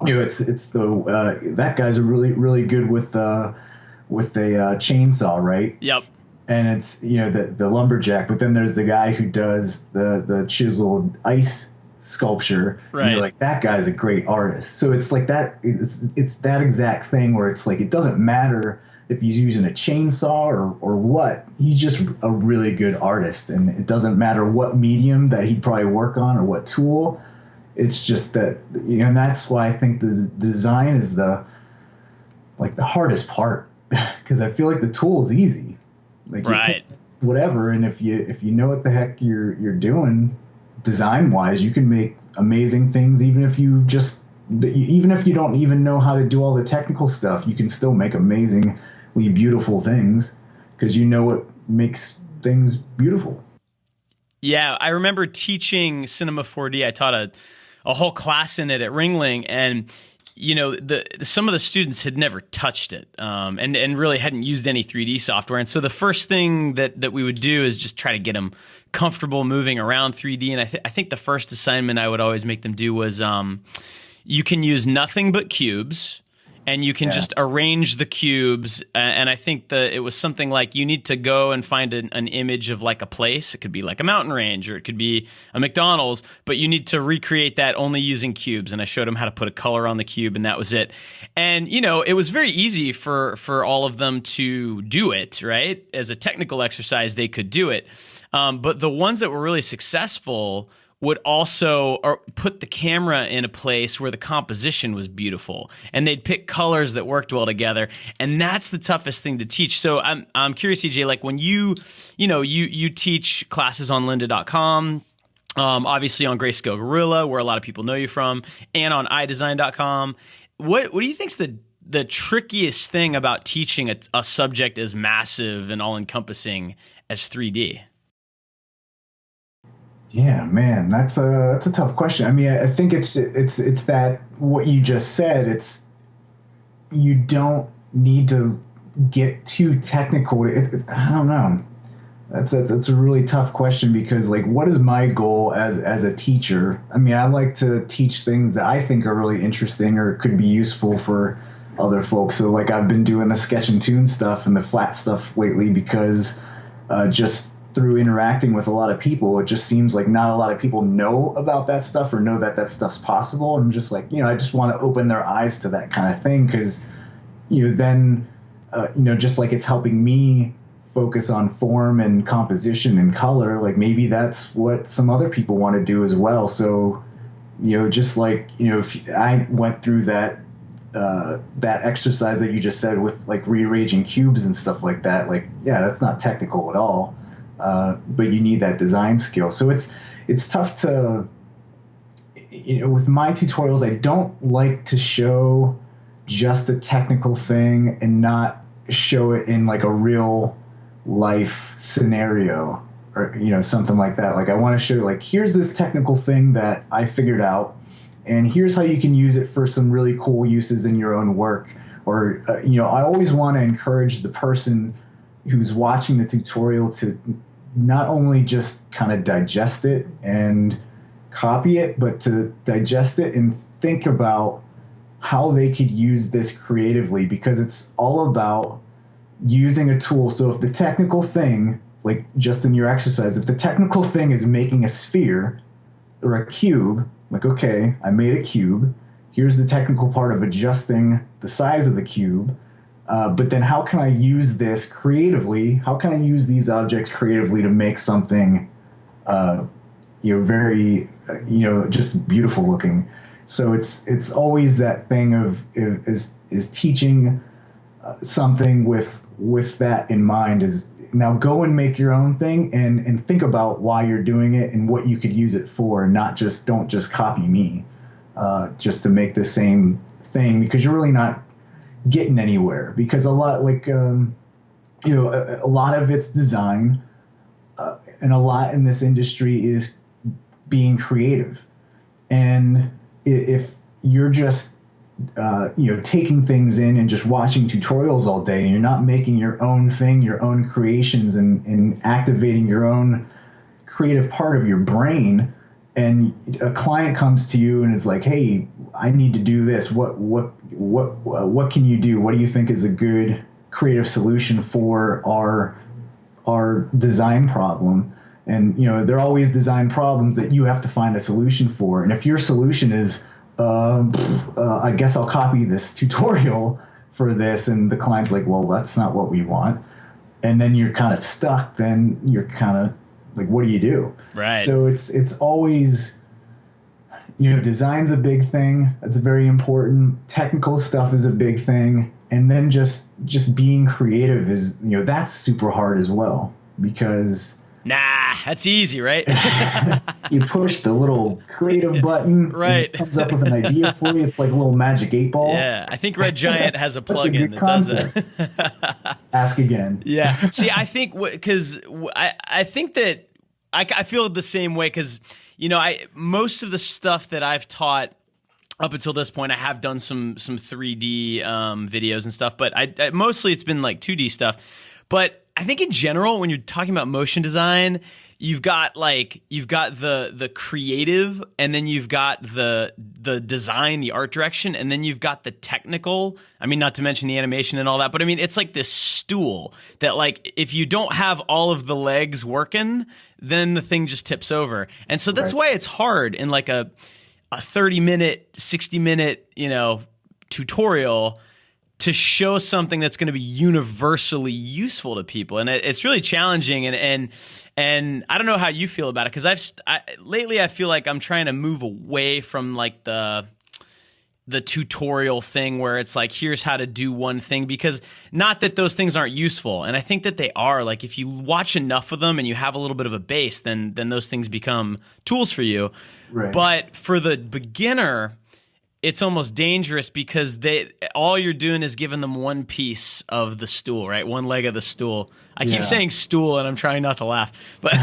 you know, it's the that guy's a really good with a chainsaw, right? Yep. And it's, you know, the lumberjack, but then there's the guy who does the chiseled ice sculpture. Right. And you're like, that guy's a great artist. So it's like that. It's that exact thing where it's like, it doesn't matter if he's using a chainsaw or what. He's just a really good artist, and it doesn't matter what medium that he'd probably work on or what tool. It's just that, you know, and that's why I think the design is the hardest part, because I feel like the tool is easy. Like, right, whatever, and if you know what the heck you're doing design wise, you can make amazing things. Even if you don't even know how to do all the technical stuff, you can still make amazingly beautiful things because you know what makes things beautiful. Yeah, I remember teaching Cinema 4D. I taught a whole class in it at Ringling, and you know, some of the students had never touched it, and really hadn't used any 3D software. And so the first thing that we would do is just try to get them comfortable moving around 3D. And I think the first assignment I would always make them do was, you can use nothing but cubes, and you can just arrange the cubes. And I think it was something like, you need to go and find an image of like a place. It could be like a mountain range, or it could be a McDonald's, but you need to recreate that only using cubes. And I showed them how to put a color on the cube, and that was it. And, you know, it was very easy for all of them to do it, right? As a technical exercise, they could do it. But the ones that were really successful would also put the camera in a place where the composition was beautiful, and they'd pick colors that worked well together. And that's the toughest thing to teach. So I'm curious, EJ, like when you teach classes on lynda.com, obviously on Grayscale Gorilla, where a lot of people know you from, and on iDesign.com, what do you think's the trickiest thing about teaching a subject as massive and all encompassing as 3D? Yeah, man, that's a tough question. I mean, I think it's that what you just said. It's, you don't need to get too technical. I don't know. That's a really tough question, because like, what is my goal as a teacher? I mean, I like to teach things that I think are really interesting or could be useful for other folks. So like, I've been doing the sketch and tune stuff and the flat stuff lately because just through interacting with a lot of people, it just seems like not a lot of people know about that stuff or know that that stuff's possible. And just like, I just want to open their eyes to that kind of thing, because, then, just like it's helping me focus on form and composition and color, like maybe that's what some other people want to do as well. So, just like, if I went through that exercise that you just said with like rearranging cubes and stuff like that, like, yeah, that's not technical at all. But you need that design skill. So it's tough to, with my tutorials, I don't like to show just a technical thing and not show it in like a real life scenario or, something like that. Like I want to show like, here's this technical thing that I figured out, and here's how you can use it for some really cool uses in your own work. Or, I always want to encourage the person who's watching the tutorial to not only just kind of digest it and copy it, but to digest it and think about how they could use this creatively, because it's all about using a tool. So if the technical thing, like just in your exercise, if the technical thing is making a sphere or a cube, like, okay, I made a cube. Here's the technical part of adjusting the size of the cube. But then how can I use this creatively? How can I use these objects creatively to make something, very, just beautiful looking? So it's always that thing of is teaching something with that in mind. Is now go and make your own thing and think about why you're doing it and what you could use it for, and don't just copy me just to make the same thing, because you're really not getting anywhere. Because a lot a lot of it's design, and a lot in this industry is being creative. And if you're just taking things in and just watching tutorials all day, and you're not making your own thing, your own creations, and activating your own creative part of your brain, and a client comes to you and is like, hey, I need to do this. What can you do? What do you think is a good creative solution for our design problem? And, there are always design problems that you have to find a solution for. And if your solution is, I guess I'll copy this tutorial for this, and the client's like, well, that's not what we want, and then you're kind of stuck, then you're kind of like, what do you do? Right. So it's always, design's a big thing. That's very important. Technical stuff is a big thing. And then just being creative is, that's super hard as well, because that's easy, right? you push the little creative button, right? And it comes up with an idea for you. It's like a little magic 8-ball. Yeah, I think Red Giant has a plugin that does it. Ask again. Yeah. See, I think because I think that I feel the same way, because most of the stuff that I've taught up until this point, I have done some 3D videos and stuff, but I mostly it's been like 2D stuff. But I think in general, when you're talking about motion design, you've got the creative, and then you've got the design, the art direction, and then you've got the technical. I mean, not to mention the animation and all that, but I mean, it's like this stool that, like, if you don't have all of the legs working, then the thing just tips over. And so that's why it's hard in like a 30-minute, 60-minute, tutorial to show something that's going to be universally useful to people. And it's really challenging. And I don't know how you feel about it, because lately I feel like I'm trying to move away from like the tutorial thing where it's like, here's how to do one thing, because not that those things aren't useful. And I think that they are. Like, if you watch enough of them and you have a little bit of a base, then those things become tools for you. Right. But for the beginner, it's almost dangerous, because all you're doing is giving them one piece of the stool, right? One leg of the stool. I keep saying stool, and I'm trying not to laugh. But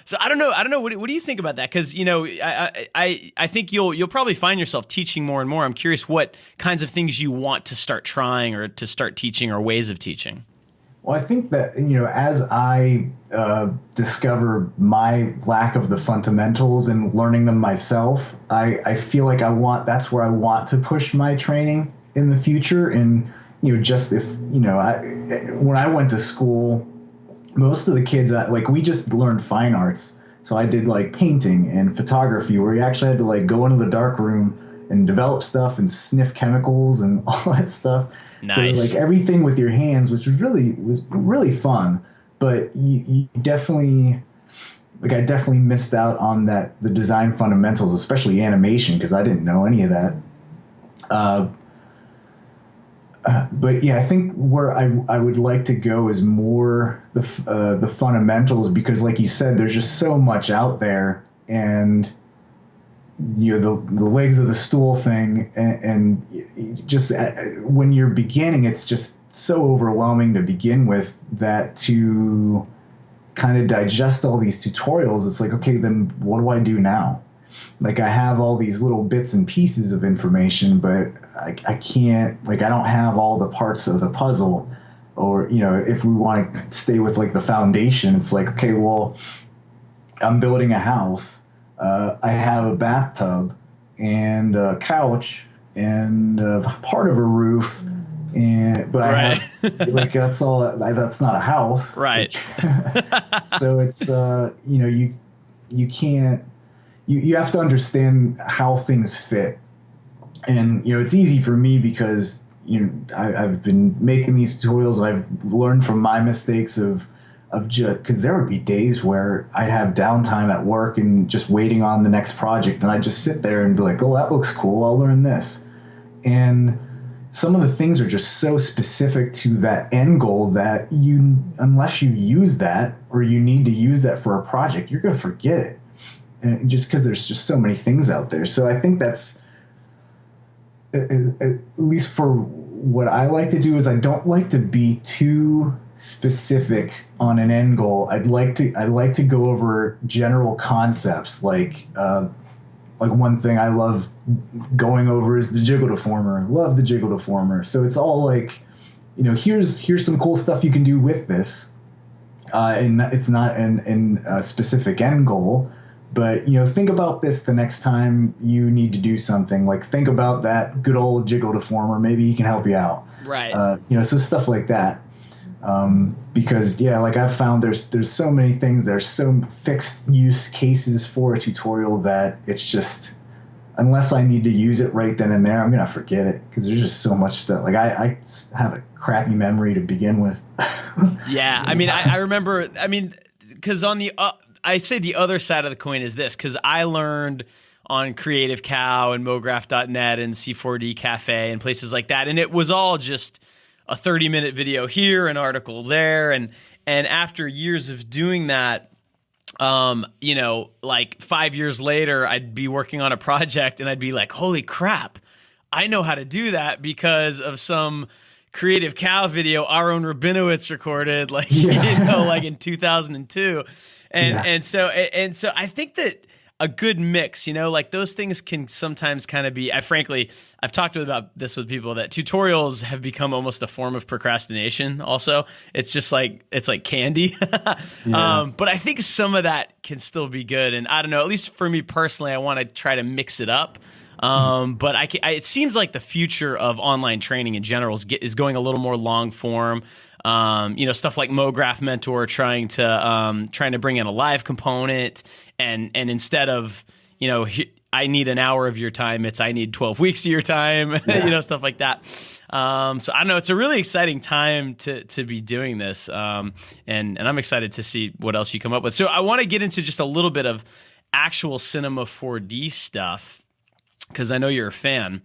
so I don't know. What do you think about that? Because I think you'll probably find yourself teaching more and more. I'm curious what kinds of things you want to start trying, or to start teaching, or ways of teaching. Well, I think that, as I discover my lack of the fundamentals and learning them myself, I feel like that's where I want to push my training in the future. And, when I went to school, most of the kids like we just learned fine arts. So I did like painting and photography where you actually had to like go into the dark room and develop stuff and sniff chemicals and all that stuff. Nice. So like everything with your hands, which was really fun. But you definitely, like I definitely missed out on the design fundamentals, especially animation, because I didn't know any of that. But yeah, I think where I would like to go is more the fundamentals, because like you said, there's just so much out there, and you know the legs of the stool thing, and just when you're beginning, it's just so overwhelming to begin with, that to kind of digest all these tutorials, it's like, okay, then what do I do now? Like I have all these little bits and pieces of information, but I can't, like I don't have all the parts of the puzzle. Or, you know, if we want to stay with like the foundation, it's like, okay, well, I'm building a house. I have a bathtub and a couch and part of a roof, but I have, like that's all. That's not a house, right? So it's you know, you can't. You have to understand how things fit, and you know it's easy for me because you know I've been making these tutorials. I've learned from my mistakes of just, because there would be days where I'd have downtime at work and just waiting on the next project, and I'd just sit there and be like, oh, that looks cool, I'll learn this. And some of the things are just so specific to that end goal that unless you use that, or you need to use that for a project, you're going to forget it. And just because there's just so many things out there. So I think that's, at least for what I like to do, is I don't like to be too specific on an end goal. I like to go over general concepts, like one thing I love going over is the jiggle deformer. Love the jiggle deformer. So it's all like, you know, here's some cool stuff you can do with this, and it's not a specific end goal. But, you know, think about this the next time you need to do something. Like, think about that good old jiggle deformer. Maybe he can help you out. Right. You know, so stuff like that. Because, yeah, like I've found there's so many things. There's so fixed use cases for a tutorial that it's just, unless I need to use it right then and there, I'm going to forget it, because there's just so much stuff. Like, I have a crappy memory to begin with. Yeah. I mean, I remember, because on the I say the other side of the coin is this, because I learned on Creative Cow and MoGraph.net and C4D Cafe and places like that, and it was all just a 30-minute video here, an article there, and after years of doing that, you know, like 5 years later, I'd be working on a project and I'd be like, holy crap, I know how to do that because of some Creative Cow video Aaron Rabinowitz recorded, like, you know, like in 2002. And so I think that a good mix, you know, like those things can sometimes kind of be, I've talked about this with people, that tutorials have become almost a form of procrastination also. It's just like, it's like candy. But I think some of that can still be good. And I don't know, at least for me personally, I want to try to mix it up. But it seems like the future of online training in general is going a little more long form. You know, stuff like MoGraph Mentor trying to bring in a live component, and instead of, you know, I need an hour of your time, I need 12 weeks of your time, you know, stuff like that. So I don't know, it's a really exciting time to be doing this. And I'm excited to see what else you come up with. So I want to get into just a little bit of actual Cinema 4D stuff, because I know you're a fan.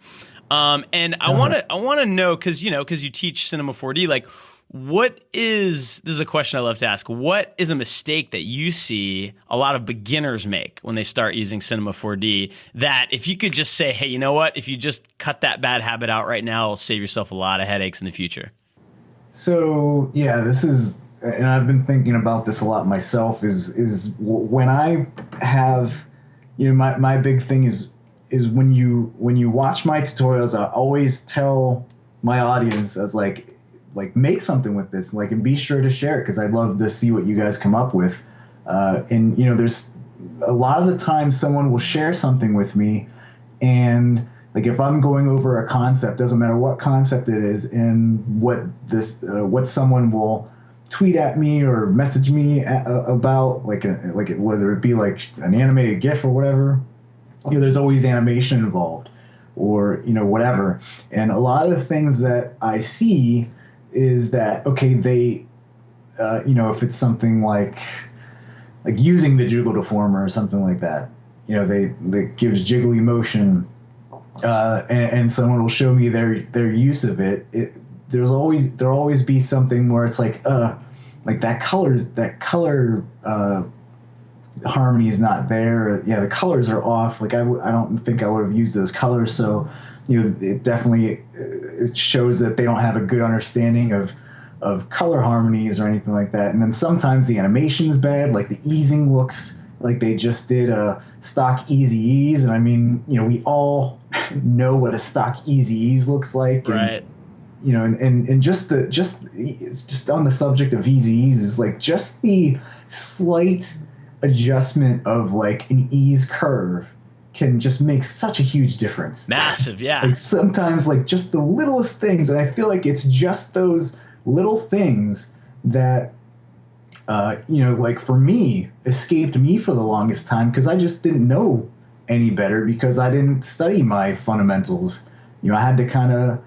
And I want to know, because you teach Cinema 4D, like, this is a question I love to ask. What is a mistake that you see a lot of beginners make when they start using Cinema 4D, that if you could just say, hey, you know what, if you just cut that bad habit out right now, it'll save yourself a lot of headaches in the future? So, yeah, this is, and I've been thinking about this a lot myself, is when I have, you know, my big thing is when you watch my tutorials, I always tell my audience, as like make something with this, like, and be sure to share it, because I'd love to see what you guys come up with. And you know, there's a lot of the time someone will share something with me, and like if I'm going over a concept, doesn't matter what concept it is, and what someone will tweet at me or message me about whether it be like an animated GIF or whatever, there's always animation involved or, whatever. And a lot of the things that I see is that, okay, they, if it's something like using the Jiggle Deformer or something like that, they gives jiggly motion, and someone will show me their use of it. There'll always be something where it's like that color harmony is not there. Yeah, the colors are off. Like I don't think I would have used those colors. So, it definitely it shows that they don't have a good understanding of color harmonies or anything like that. And then sometimes the animation's bad. Like the easing looks like they just did a stock Easy Ease. And I mean, we all know what a stock Easy Ease looks like. Right. And just it's just on the subject of Easy Ease is like just the slight adjustment of like an ease curve can just make such a huge difference. Massive, yeah. Like sometimes like just the littlest things, and I feel like it's just those little things that like for me escaped me for the longest time because I just didn't know any better because I didn't study my fundamentals. I had to kind of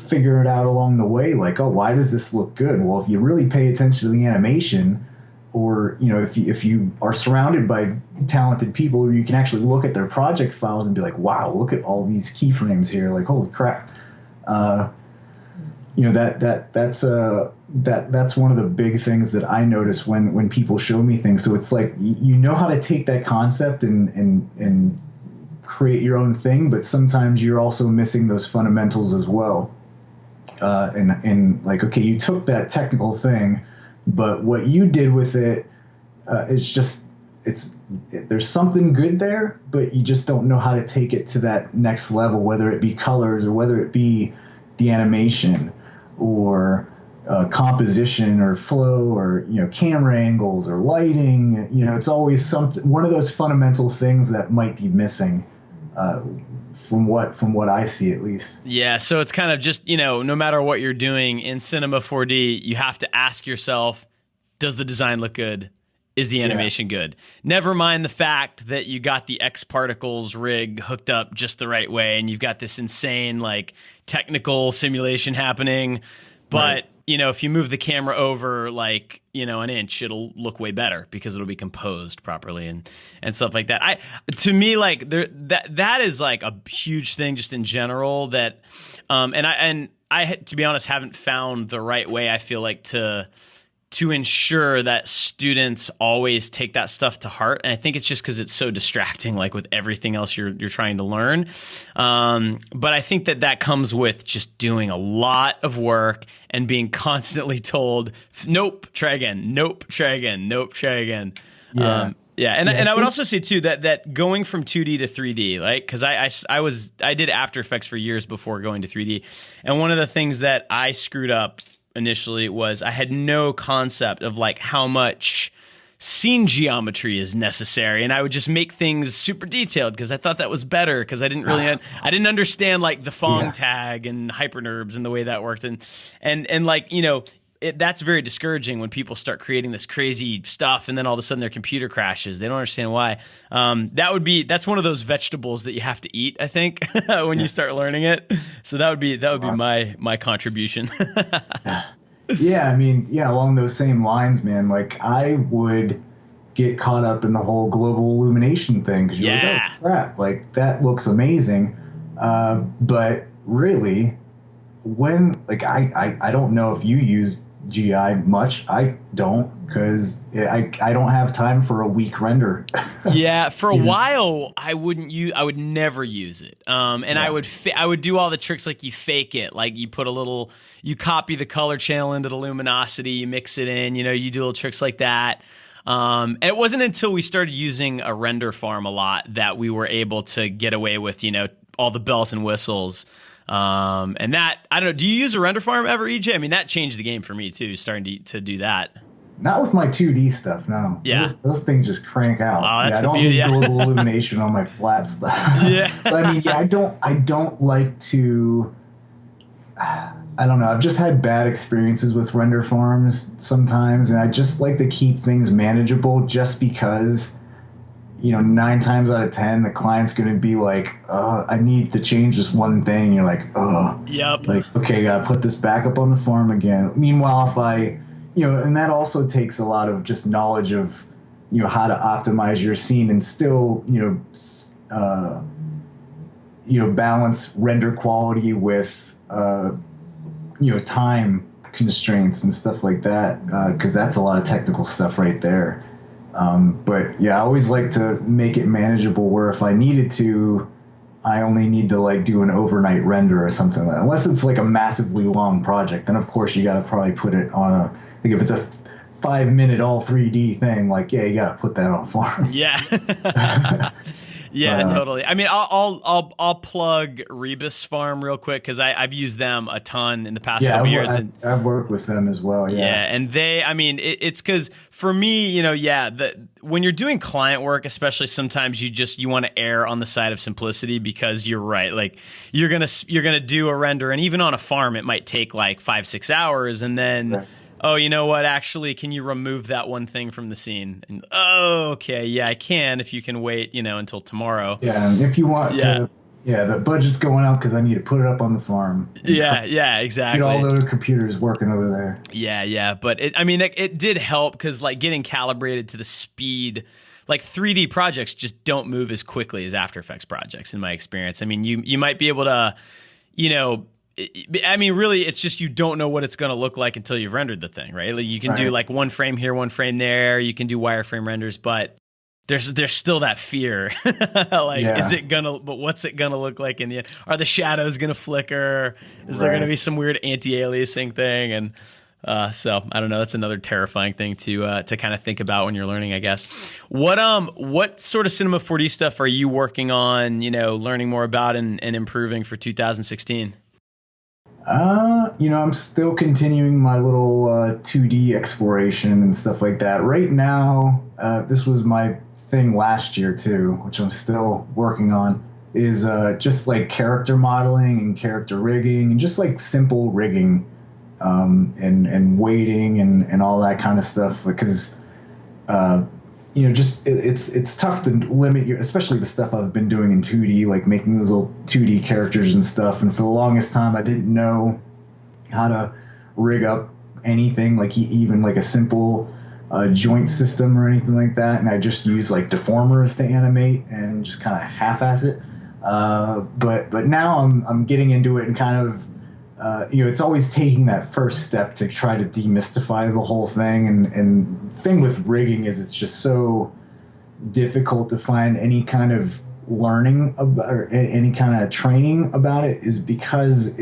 figure it out along the way, like, oh, why does this look good? Well, if you really pay attention to the animation, or if you are surrounded by talented people where you can actually look at their project files and be like, wow, look at all these keyframes here, like holy crap. That's one of the big things that I notice when people show me things. So it's like you know how to take that concept and create your own thing, but sometimes you're also missing those fundamentals as well. And like, okay, you took that technical thing, but what you did with it is just there's something good there, but you just don't know how to take it to that next level, whether it be colors or whether it be the animation or composition or flow or camera angles or lighting. It's always one of those fundamental things that might be missing from what I see, at least. Yeah, so it's kind of just, no matter what you're doing in Cinema 4D, you have to ask yourself, does the design look good? Is the animation good? Never mind the fact that you got the X Particles rig hooked up just the right way and you've got this insane like technical simulation happening, but right. If you move the camera over like, an inch, it'll look way better because it'll be composed properly and stuff like that. To me, like that is like a huge thing just in general that, and I to be honest, haven't found the right way, I feel like, to ensure that students always take that stuff to heart. And I think it's just because it's so distracting, like with everything else you're trying to learn. But I think that comes with just doing a lot of work and being constantly told, nope, try again, nope, try again, nope, try again. And I would also say too that going from 2D to 3D, like, because I did After Effects for years before going to 3D, and one of the things that I screwed up initially was I had no concept of like how much scene geometry is necessary, and I would just make things super detailed because I thought that was better because I didn't really I didn't understand like the Phong tag and hypernerbs and the way that worked, and like that's very discouraging when people start creating this crazy stuff and then all of a sudden their computer crashes. They don't understand why. That's one of those vegetables that you have to eat, I think, when you start learning it. So that would be my contribution. Yeah, I mean, along those same lines, man. Like I would get caught up in the whole global illumination thing because you're like, oh crap, like that looks amazing. But really, when like I don't know if you use GI much. I don't, because I don't have time for a weak render. Yeah, for a while I would never use it. I would do all the tricks like you fake it, like you copy the color channel into the luminosity, you mix it in, you do little tricks like that. And it wasn't until we started using a render farm a lot that we were able to get away with, all the bells and whistles. And that, I don't know, do you use a render farm ever, EJ? I mean, that changed the game for me too, starting to do that. Not with my 2D stuff, no. Yeah. Those things just crank out. Oh, that's I the don't beauty. need global illumination on my flat stuff. Yeah. But I mean, I don't like to, I don't know. I've just had bad experiences with render farms sometimes, and I just like to keep things manageable just because, 9 times out of 10, the client's going to be like, I need to change this one thing. You're like, Yep. like, okay, got to put this back up on the farm again. Meanwhile, if I, and that also takes a lot of just knowledge of, how to optimize your scene and still, balance render quality with, time constraints and stuff like that, because that's a lot of technical stuff right there. But yeah, I always like to make it manageable where if I needed to, I only need to like do an overnight render or something like that. Unless it's like a massively long project, then of course you got to probably put it on a, like if it's a 5-minute all 3D thing, like, yeah, you got to put that on farm. Yeah. Yeah, totally. I mean, I'll plug Rebus Farm real quick because I've used them a ton in the past couple years. And I've worked with them as well. Yeah. Yeah, and it's because for me, when you're doing client work, especially sometimes you want to err on the side of simplicity because you're right. Like you're gonna do a render, and even on a farm, it might take like 5-6 hours, and then. Right. Oh, you know what? Actually, can you remove that one thing from the scene? And, okay, yeah, I can if you can wait, until tomorrow. Yeah, and if you want to, the budget's going up because I need to put it up on the farm. Yeah, exactly. Get all the other computers working over there. Yeah, but it did help because like getting calibrated to the speed. Like 3D projects just don't move as quickly as After Effects projects, in my experience. I mean, you might be able to, really, it's just you don't know what it's going to look like until you've rendered the thing, right? Like you can do like one frame here, one frame there. You can do wireframe renders, but there's still that fear. But what's it going to look like in the end? Are the shadows going to flicker? Is there going to be some weird anti-aliasing thing? And so I don't know. That's another terrifying thing to kind of think about when you're learning, I guess. What sort of Cinema 4D stuff are you working on, learning more about and improving for 2016? I'm still continuing my little 2D exploration and stuff like that. Right now, this was my thing last year too, which I'm still working on, is just like character modeling and character rigging and just like simple rigging, and weighting and all that kind of stuff. Because it's tough to limit especially the stuff I've been doing in 2D, like making those little 2D characters and stuff. And for the longest time, I didn't know how to rig up anything, like even like a simple joint system or anything like that. And I just use like deformers to animate and just kind of half-ass it. But now I'm getting into it and kind of, it's always taking that first step to try to demystify the whole thing. And the thing with rigging is it's just so difficult to find any kind of learning about or any kind of training about it, is because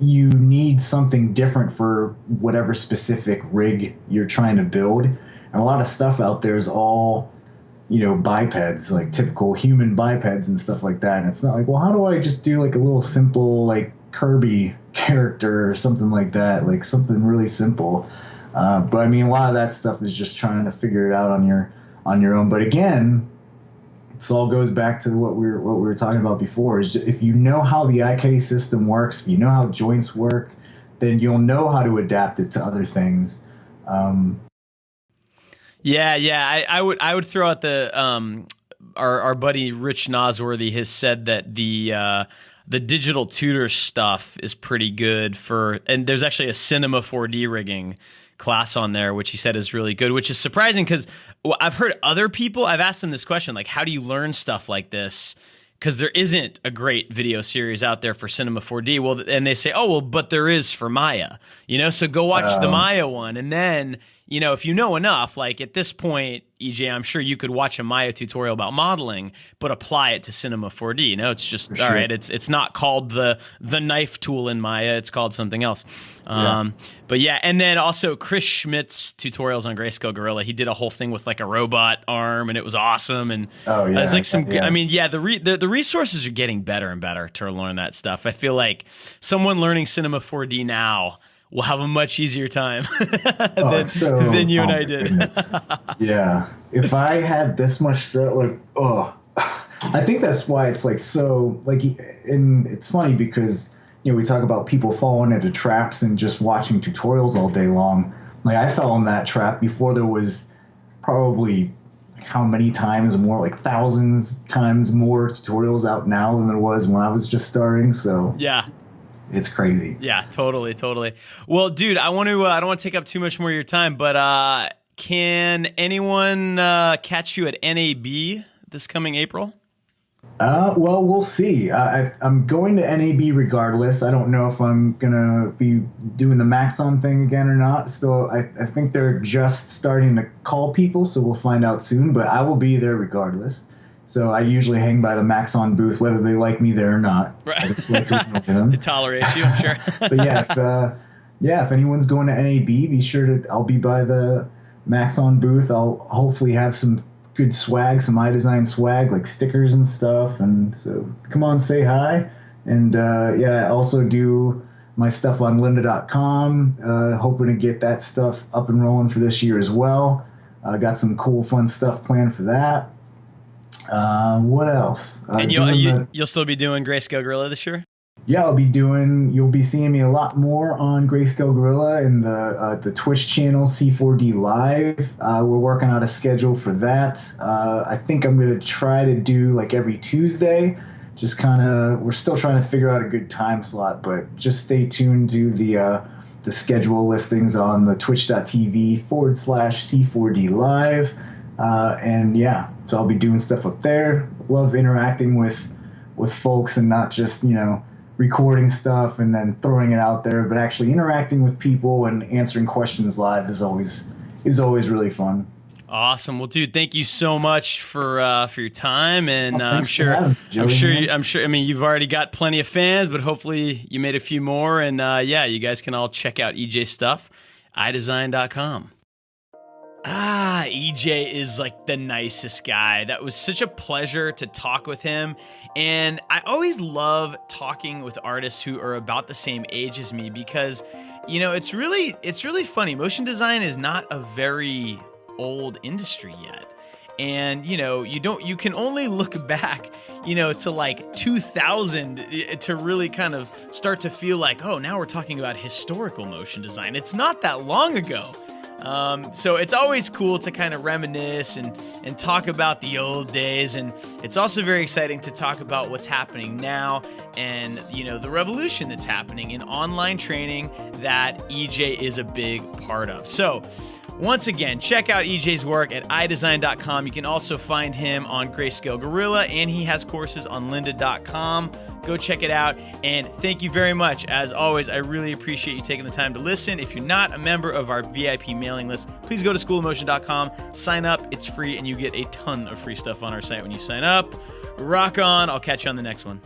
you need something different for whatever specific rig you're trying to build. And a lot of stuff out there is all, bipeds, like typical human bipeds and stuff like that. And it's not like, well, how do I just do like a little simple, like Kirby character or something like that, like something really simple. But I mean, a lot of that stuff is just trying to figure it out on your own. But again, this all goes back to what we were talking about before, is if you know how the IK system works, if you know how joints work, then you'll know how to adapt it to other things. I would throw out the our buddy Rich Nosworthy has said that the digital tutor stuff is pretty good and there's actually a Cinema 4D rigging class on there, which he said is really good, which is surprising because I've heard other people, I've asked them this question, like, how do you learn stuff like this? Because there isn't a great video series out there for Cinema 4D. Well, and they say, but there is for Maya, so go watch the Maya one. And then, if you know enough, like at this point, EJ, I'm sure you could watch a Maya tutorial about modeling, but apply it to Cinema 4D. It's just, all right, it's not called the knife tool in Maya. It's called something else. But yeah, and then also Chris Schmidt's tutorials on Grayscale Gorilla. He did a whole thing with like a robot arm, and it was awesome. And it's like the resources are getting better and better to learn that stuff. I feel like someone learning Cinema 4D now will have a much easier time than you and I did. Yeah. If I had this much, I think that's why it's like so, like, and it's funny because, we talk about people falling into traps and just watching tutorials all day long. Like, I fell in that trap before there was probably how many times more, like thousands times more tutorials out now than there was when I was just starting. So Yeah. it's crazy. Yeah, totally. Well, dude, I don't want to take up too much more of your time, but can anyone catch you at NAB this coming April? Well, we'll see. I'm going to NAB regardless. I don't know if I'm going to be doing the Maxon thing again or not. So I think they're just starting to call people, so we'll find out soon. But I will be there regardless. So I usually hang by the Maxon booth, whether they like me there or not. Right. I just like to know them. They tolerate you, I'm sure. But if anyone's going to NAB, be sure I'll be by the Maxon booth. I'll hopefully have some good swag, some iDesign swag, like stickers and stuff. And so come on, say hi. And I also do my stuff on lynda.com, hoping to get that stuff up and rolling for this year as well. Got some cool, fun stuff planned for that. What else? And you'll still be doing Grayscale Gorilla this year? Yeah, you'll be seeing me a lot more on Grayscale Gorilla and the Twitch channel C4D Live. We're working out a schedule for that. I think I'm going to try to do like every Tuesday. We're still trying to figure out a good time slot, but just stay tuned to the schedule listings on the twitch.tv/C4D Live. So I'll be doing stuff up there. Love interacting with folks and not just, recording stuff and then throwing it out there, but actually interacting with people and answering questions live is always really fun. Awesome. Well, dude, thank you so much for your time, and I'm Thanks for having me, Joey. I mean, you've already got plenty of fans, but hopefully you made a few more, and you guys can all check out EJ's stuff, iDesign.com. EJ is like the nicest guy. That was such a pleasure to talk with him. And I always love talking with artists who are about the same age as me because, it's really funny. Motion design is not a very old industry yet. And, you can only look back, to like 2000 to really kind of start to feel like, oh, now we're talking about historical motion design. It's not that long ago. So it's always cool to kind of reminisce and talk about the old days. And it's also very exciting to talk about what's happening now and, the revolution that's happening in online training that EJ is a big part of. So once again, check out EJ's work at iDesign.com. You can also find him on Grayscale Gorilla, and he has courses on lynda.com. Go check it out, and thank you very much. As always, I really appreciate you taking the time to listen. If you're not a member of our VIP mailing list, please go to schoolofmotion.com, sign up. It's free, and you get a ton of free stuff on our site when you sign up. Rock on. I'll catch you on the next one.